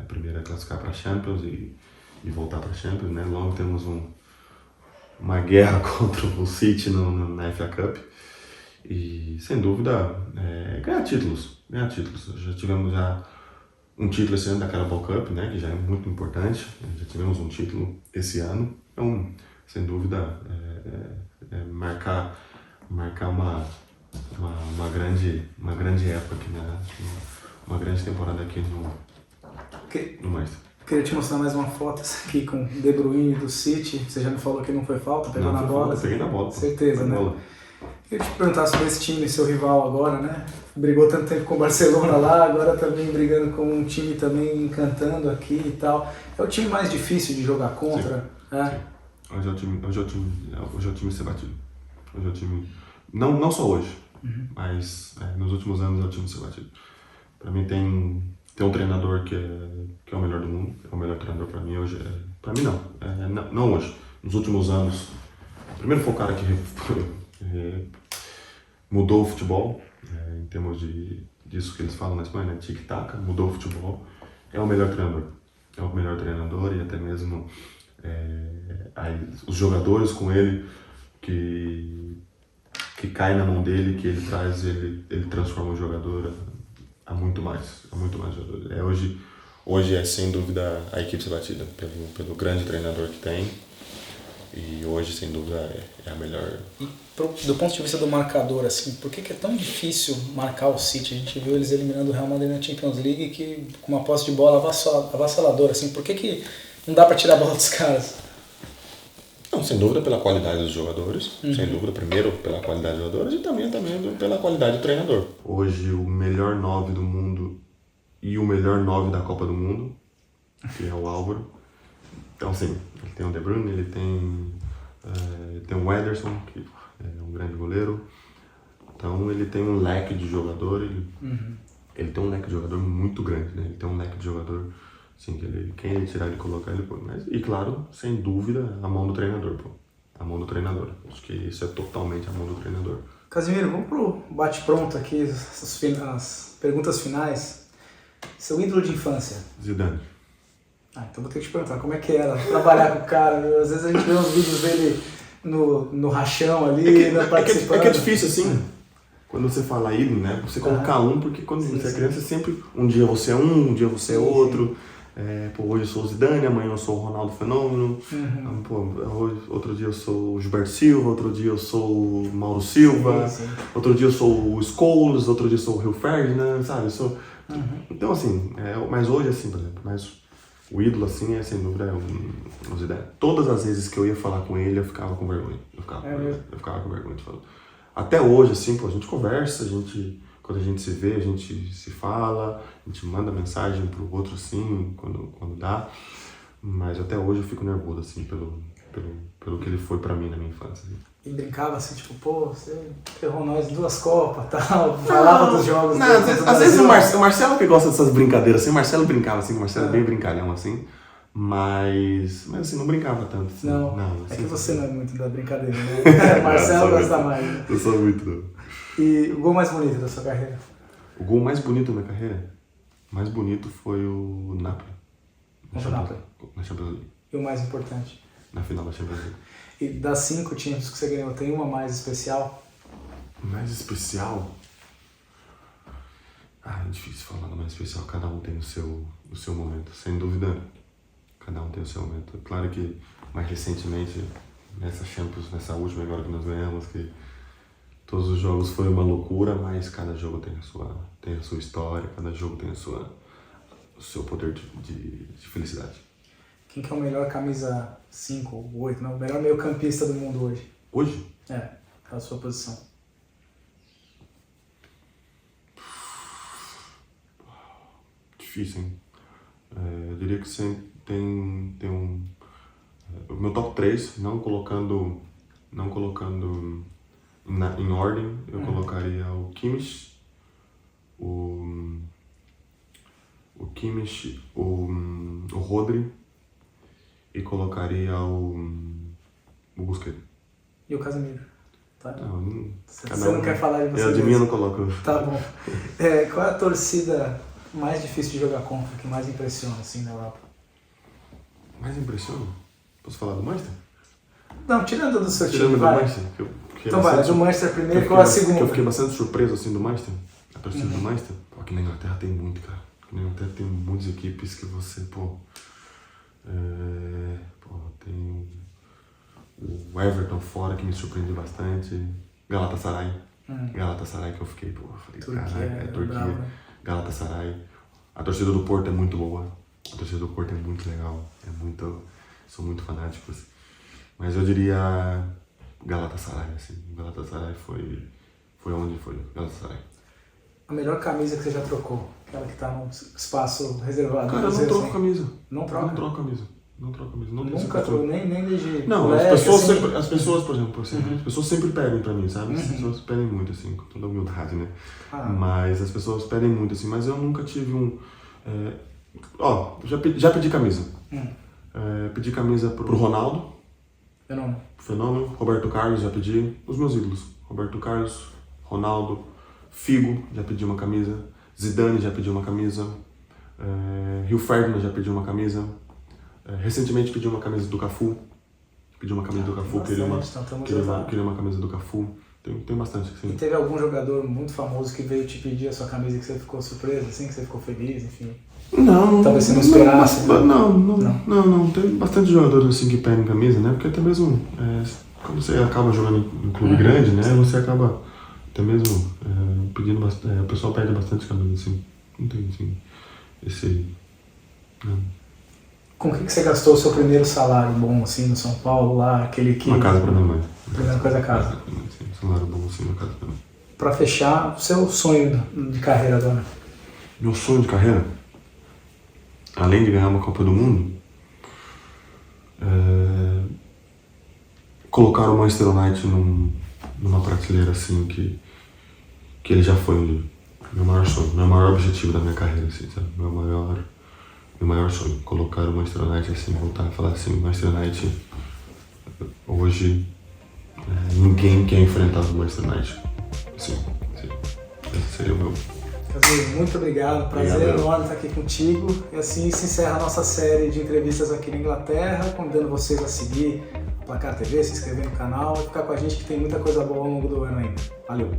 Primeiro é classificar para a Champions e voltar para a Champions, né? Logo temos uma guerra contra o City na FA Cup. E sem dúvida ganhar títulos. Já tivemos um título esse ano da Carabao Cup, né? Que já é muito importante. Já tivemos um título esse ano. Então, sem dúvida, marcar uma grande época aqui, uma grande temporada aqui no Manchester. Queria te mostrar mais uma foto aqui com De Bruyne do City. Você já me falou que não foi falta, pegou na bola. Peguei na bola. Certeza, né? Queria te perguntar sobre esse time, seu rival agora, né? Brigou tanto tempo com o Barcelona lá, agora também brigando com um time também encantando aqui e tal. É o time mais difícil de jogar contra? Sim. Hoje é o time ser batido. Hoje é o time... Não só hoje, mas nos últimos anos é o time ser batido. Para mim tem um treinador que é o melhor do mundo, é o melhor treinador para mim hoje. Para mim não hoje. Nos últimos anos, primeiro foi o cara que mudou o futebol, em termos disso que eles falam na Espanha, né? Tic-tac, mudou o futebol. É o melhor treinador. É o melhor treinador e até mesmo os jogadores com ele que cai na mão dele, que ele traz, ele transforma o jogador a muito mais jogadores. Hoje é sem dúvida a equipe ser batida pelo grande treinador que tem, e hoje sem dúvida é a melhor. E do ponto de vista do marcador, assim, por que é tão difícil marcar o City? A gente viu eles eliminando o Real Madrid na Champions League, que com uma posse de bola avassaladora, assim, por que não dá para tirar a bola dos caras? Não, sem dúvida pela qualidade dos jogadores, sem dúvida, primeiro pela qualidade dos jogadores e também pela qualidade do treinador. Hoje o melhor 9 do mundo e o melhor 9 da Copa do Mundo, que é o Álvaro. Então sim, ele tem o De Bruyne, ele tem o Ederson, que é um grande goleiro. Então ele tem um leque de jogador, ele tem um leque de jogador muito grande, né? Ele tem um leque de jogador... Sim, quem ele tirar, ele colocar, ele põe. E claro, sem dúvida, a mão do treinador, A mão do treinador. Acho que isso é totalmente a mão do treinador. Casimiro, vamos pro bate-pronto aqui, as perguntas finais. Seu ídolo de infância? Zidane. Então vou ter que te perguntar, como é que era trabalhar com o cara? Às vezes a gente vê uns vídeos dele no rachão ali, participando. É que é difícil, assim, quando você fala ídolo, né? Você colocar porque quando você é criança, sempre um dia você é um dia você é outro. Hoje eu sou o Zidane, amanhã eu sou o Ronaldo Fenômeno, outro dia eu sou o Gilberto Silva, outro dia eu sou o Mauro Silva, outro dia eu sou o Scholes, outro dia eu sou o Rio Ferdinand, sabe? Então assim, mas hoje assim, por exemplo, mas o ídolo, assim, sem dúvida, o Zidane. Todas as vezes que eu ia falar com ele, eu ficava com vergonha. Eu ficava com vergonha de falar. Até hoje, assim, pô, a gente conversa, quando a gente se vê, a gente se fala, a gente manda mensagem pro outro, assim, quando dá. Mas até hoje eu fico nervoso, assim, pelo que ele foi pra mim na minha infância. Assim. E brincava assim, tipo, pô, você ferrou nós 2 Copas, tal, falava dos jogos. Não, às vezes o Marcelo que gosta dessas brincadeiras, assim, o Marcelo brincava, assim, o Marcelo é bem brincalhão, assim, mas assim, não brincava tanto. Assim, não assim, é que você não é muito da brincadeira, né? Marcelo gosta mais. Né? Eu sou muito. E o gol mais bonito da sua carreira? O gol mais bonito da minha carreira? O mais bonito foi o Napoli. Na Champions League. E o mais importante? Na final da Champions League. E das 5 times que você ganhou, tem uma mais especial? Mais especial? É difícil falar do mais especial. Cada um tem o seu momento, sem dúvida. Cada um tem o seu momento. Claro que mais recentemente, nessa Champions, nessa última agora que nós ganhamos, que todos os jogos foi uma loucura, mas cada jogo tem a sua história, cada jogo tem o seu poder de felicidade. Quem que é o melhor camisa 5 ou 8, não? O melhor meio campista do mundo hoje? Hoje? É, a sua posição. Difícil, hein? Eu diria que sempre tem o meu top 3, não colocando em ordem, eu colocaria o Kimmich, o Rodri e colocaria o Busquets. E o Casemiro? Tá? Não, você não quer falar de você? Eu de mim eu não coloco. Tá bom. Qual é a torcida mais difícil de jogar contra, que mais impressiona assim na Europa? Mais impressiona? Posso falar do Manchester? Não, tirando do seu time, Tirando do vai. Manchester? Então vai, do Manchester primeiro, qual é a segunda? Eu fiquei bastante surpreso assim do Manchester, a torcida do Manchester. Pô, aqui na Inglaterra tem muito, cara. Aqui na Inglaterra tem muitas equipes que você, tem o Everton fora que me surpreendeu bastante. Galatasaray. Galatasaray que eu fiquei, falei, caraca, Turquia. Bravo, né? Galatasaray. A torcida do Porto é muito boa. A torcida do Porto é muito legal. São muito fanáticos. Mas eu diria Galatasaray, assim. Galatasaray foi onde foi. Galatasaray. A melhor camisa que você já trocou? Aquela que tá num espaço reservado. Cara, eu não troco camisa. Não troca? Não troco camisa. Nunca trocou, nem desde... Não, moleque, as pessoas, por exemplo, assim, as pessoas sempre pedem pra mim, sabe? As pessoas pedem muito, assim, com toda humildade, né? Mas as pessoas pedem muito, assim, mas eu nunca tive já pedi camisa. Pedi camisa pro Ronaldo. Fenômeno. Roberto Carlos, já pedi. Os meus ídolos. Roberto Carlos, Ronaldo, Figo, já pedi uma camisa. Zidane, já pedi uma camisa. Rio Ferdinand, já pedi uma camisa. Recentemente pedi uma camisa do Cafu. Queria uma camisa do Cafu. Tem bastante, sim. E teve algum jogador muito famoso que veio te pedir a sua camisa e que você ficou surpreso, assim, que você ficou feliz, enfim? Não. Talvez você não esperasse. Não. Tem bastante jogadores assim que pedem camisa, né? Porque até mesmo quando você acaba jogando em clube grande, né? Você acaba até mesmo pedindo bastante. O pessoal pede bastante camisa, assim. Não tem assim, esse. Não. Com o que você gastou o seu primeiro salário bom, assim, no São Paulo, lá, aquele que... Uma casa pra minha mãe. Primeira coisa, a casa. Sim, salário bom, assim, uma casa pra mim. Pra fechar, seu sonho de carreira agora? Meu sonho de carreira? Além de ganhar uma Copa do Mundo, colocar o Manchester United numa prateleira assim que ele já foi meu maior sonho, meu maior objetivo da minha carreira, assim, sabe? Meu maior sonho, colocar o Manchester United assim, voltar a falar assim, Manchester United hoje ninguém quer enfrentar o Manchester United. Sim. Esse seria o meu. Casemiro, muito obrigado, prazer enorme estar aqui contigo. E assim se encerra a nossa série de entrevistas aqui na Inglaterra, convidando vocês a seguir a Placar TV, se inscrever no canal e ficar com a gente que tem muita coisa boa ao longo do ano ainda. Valeu!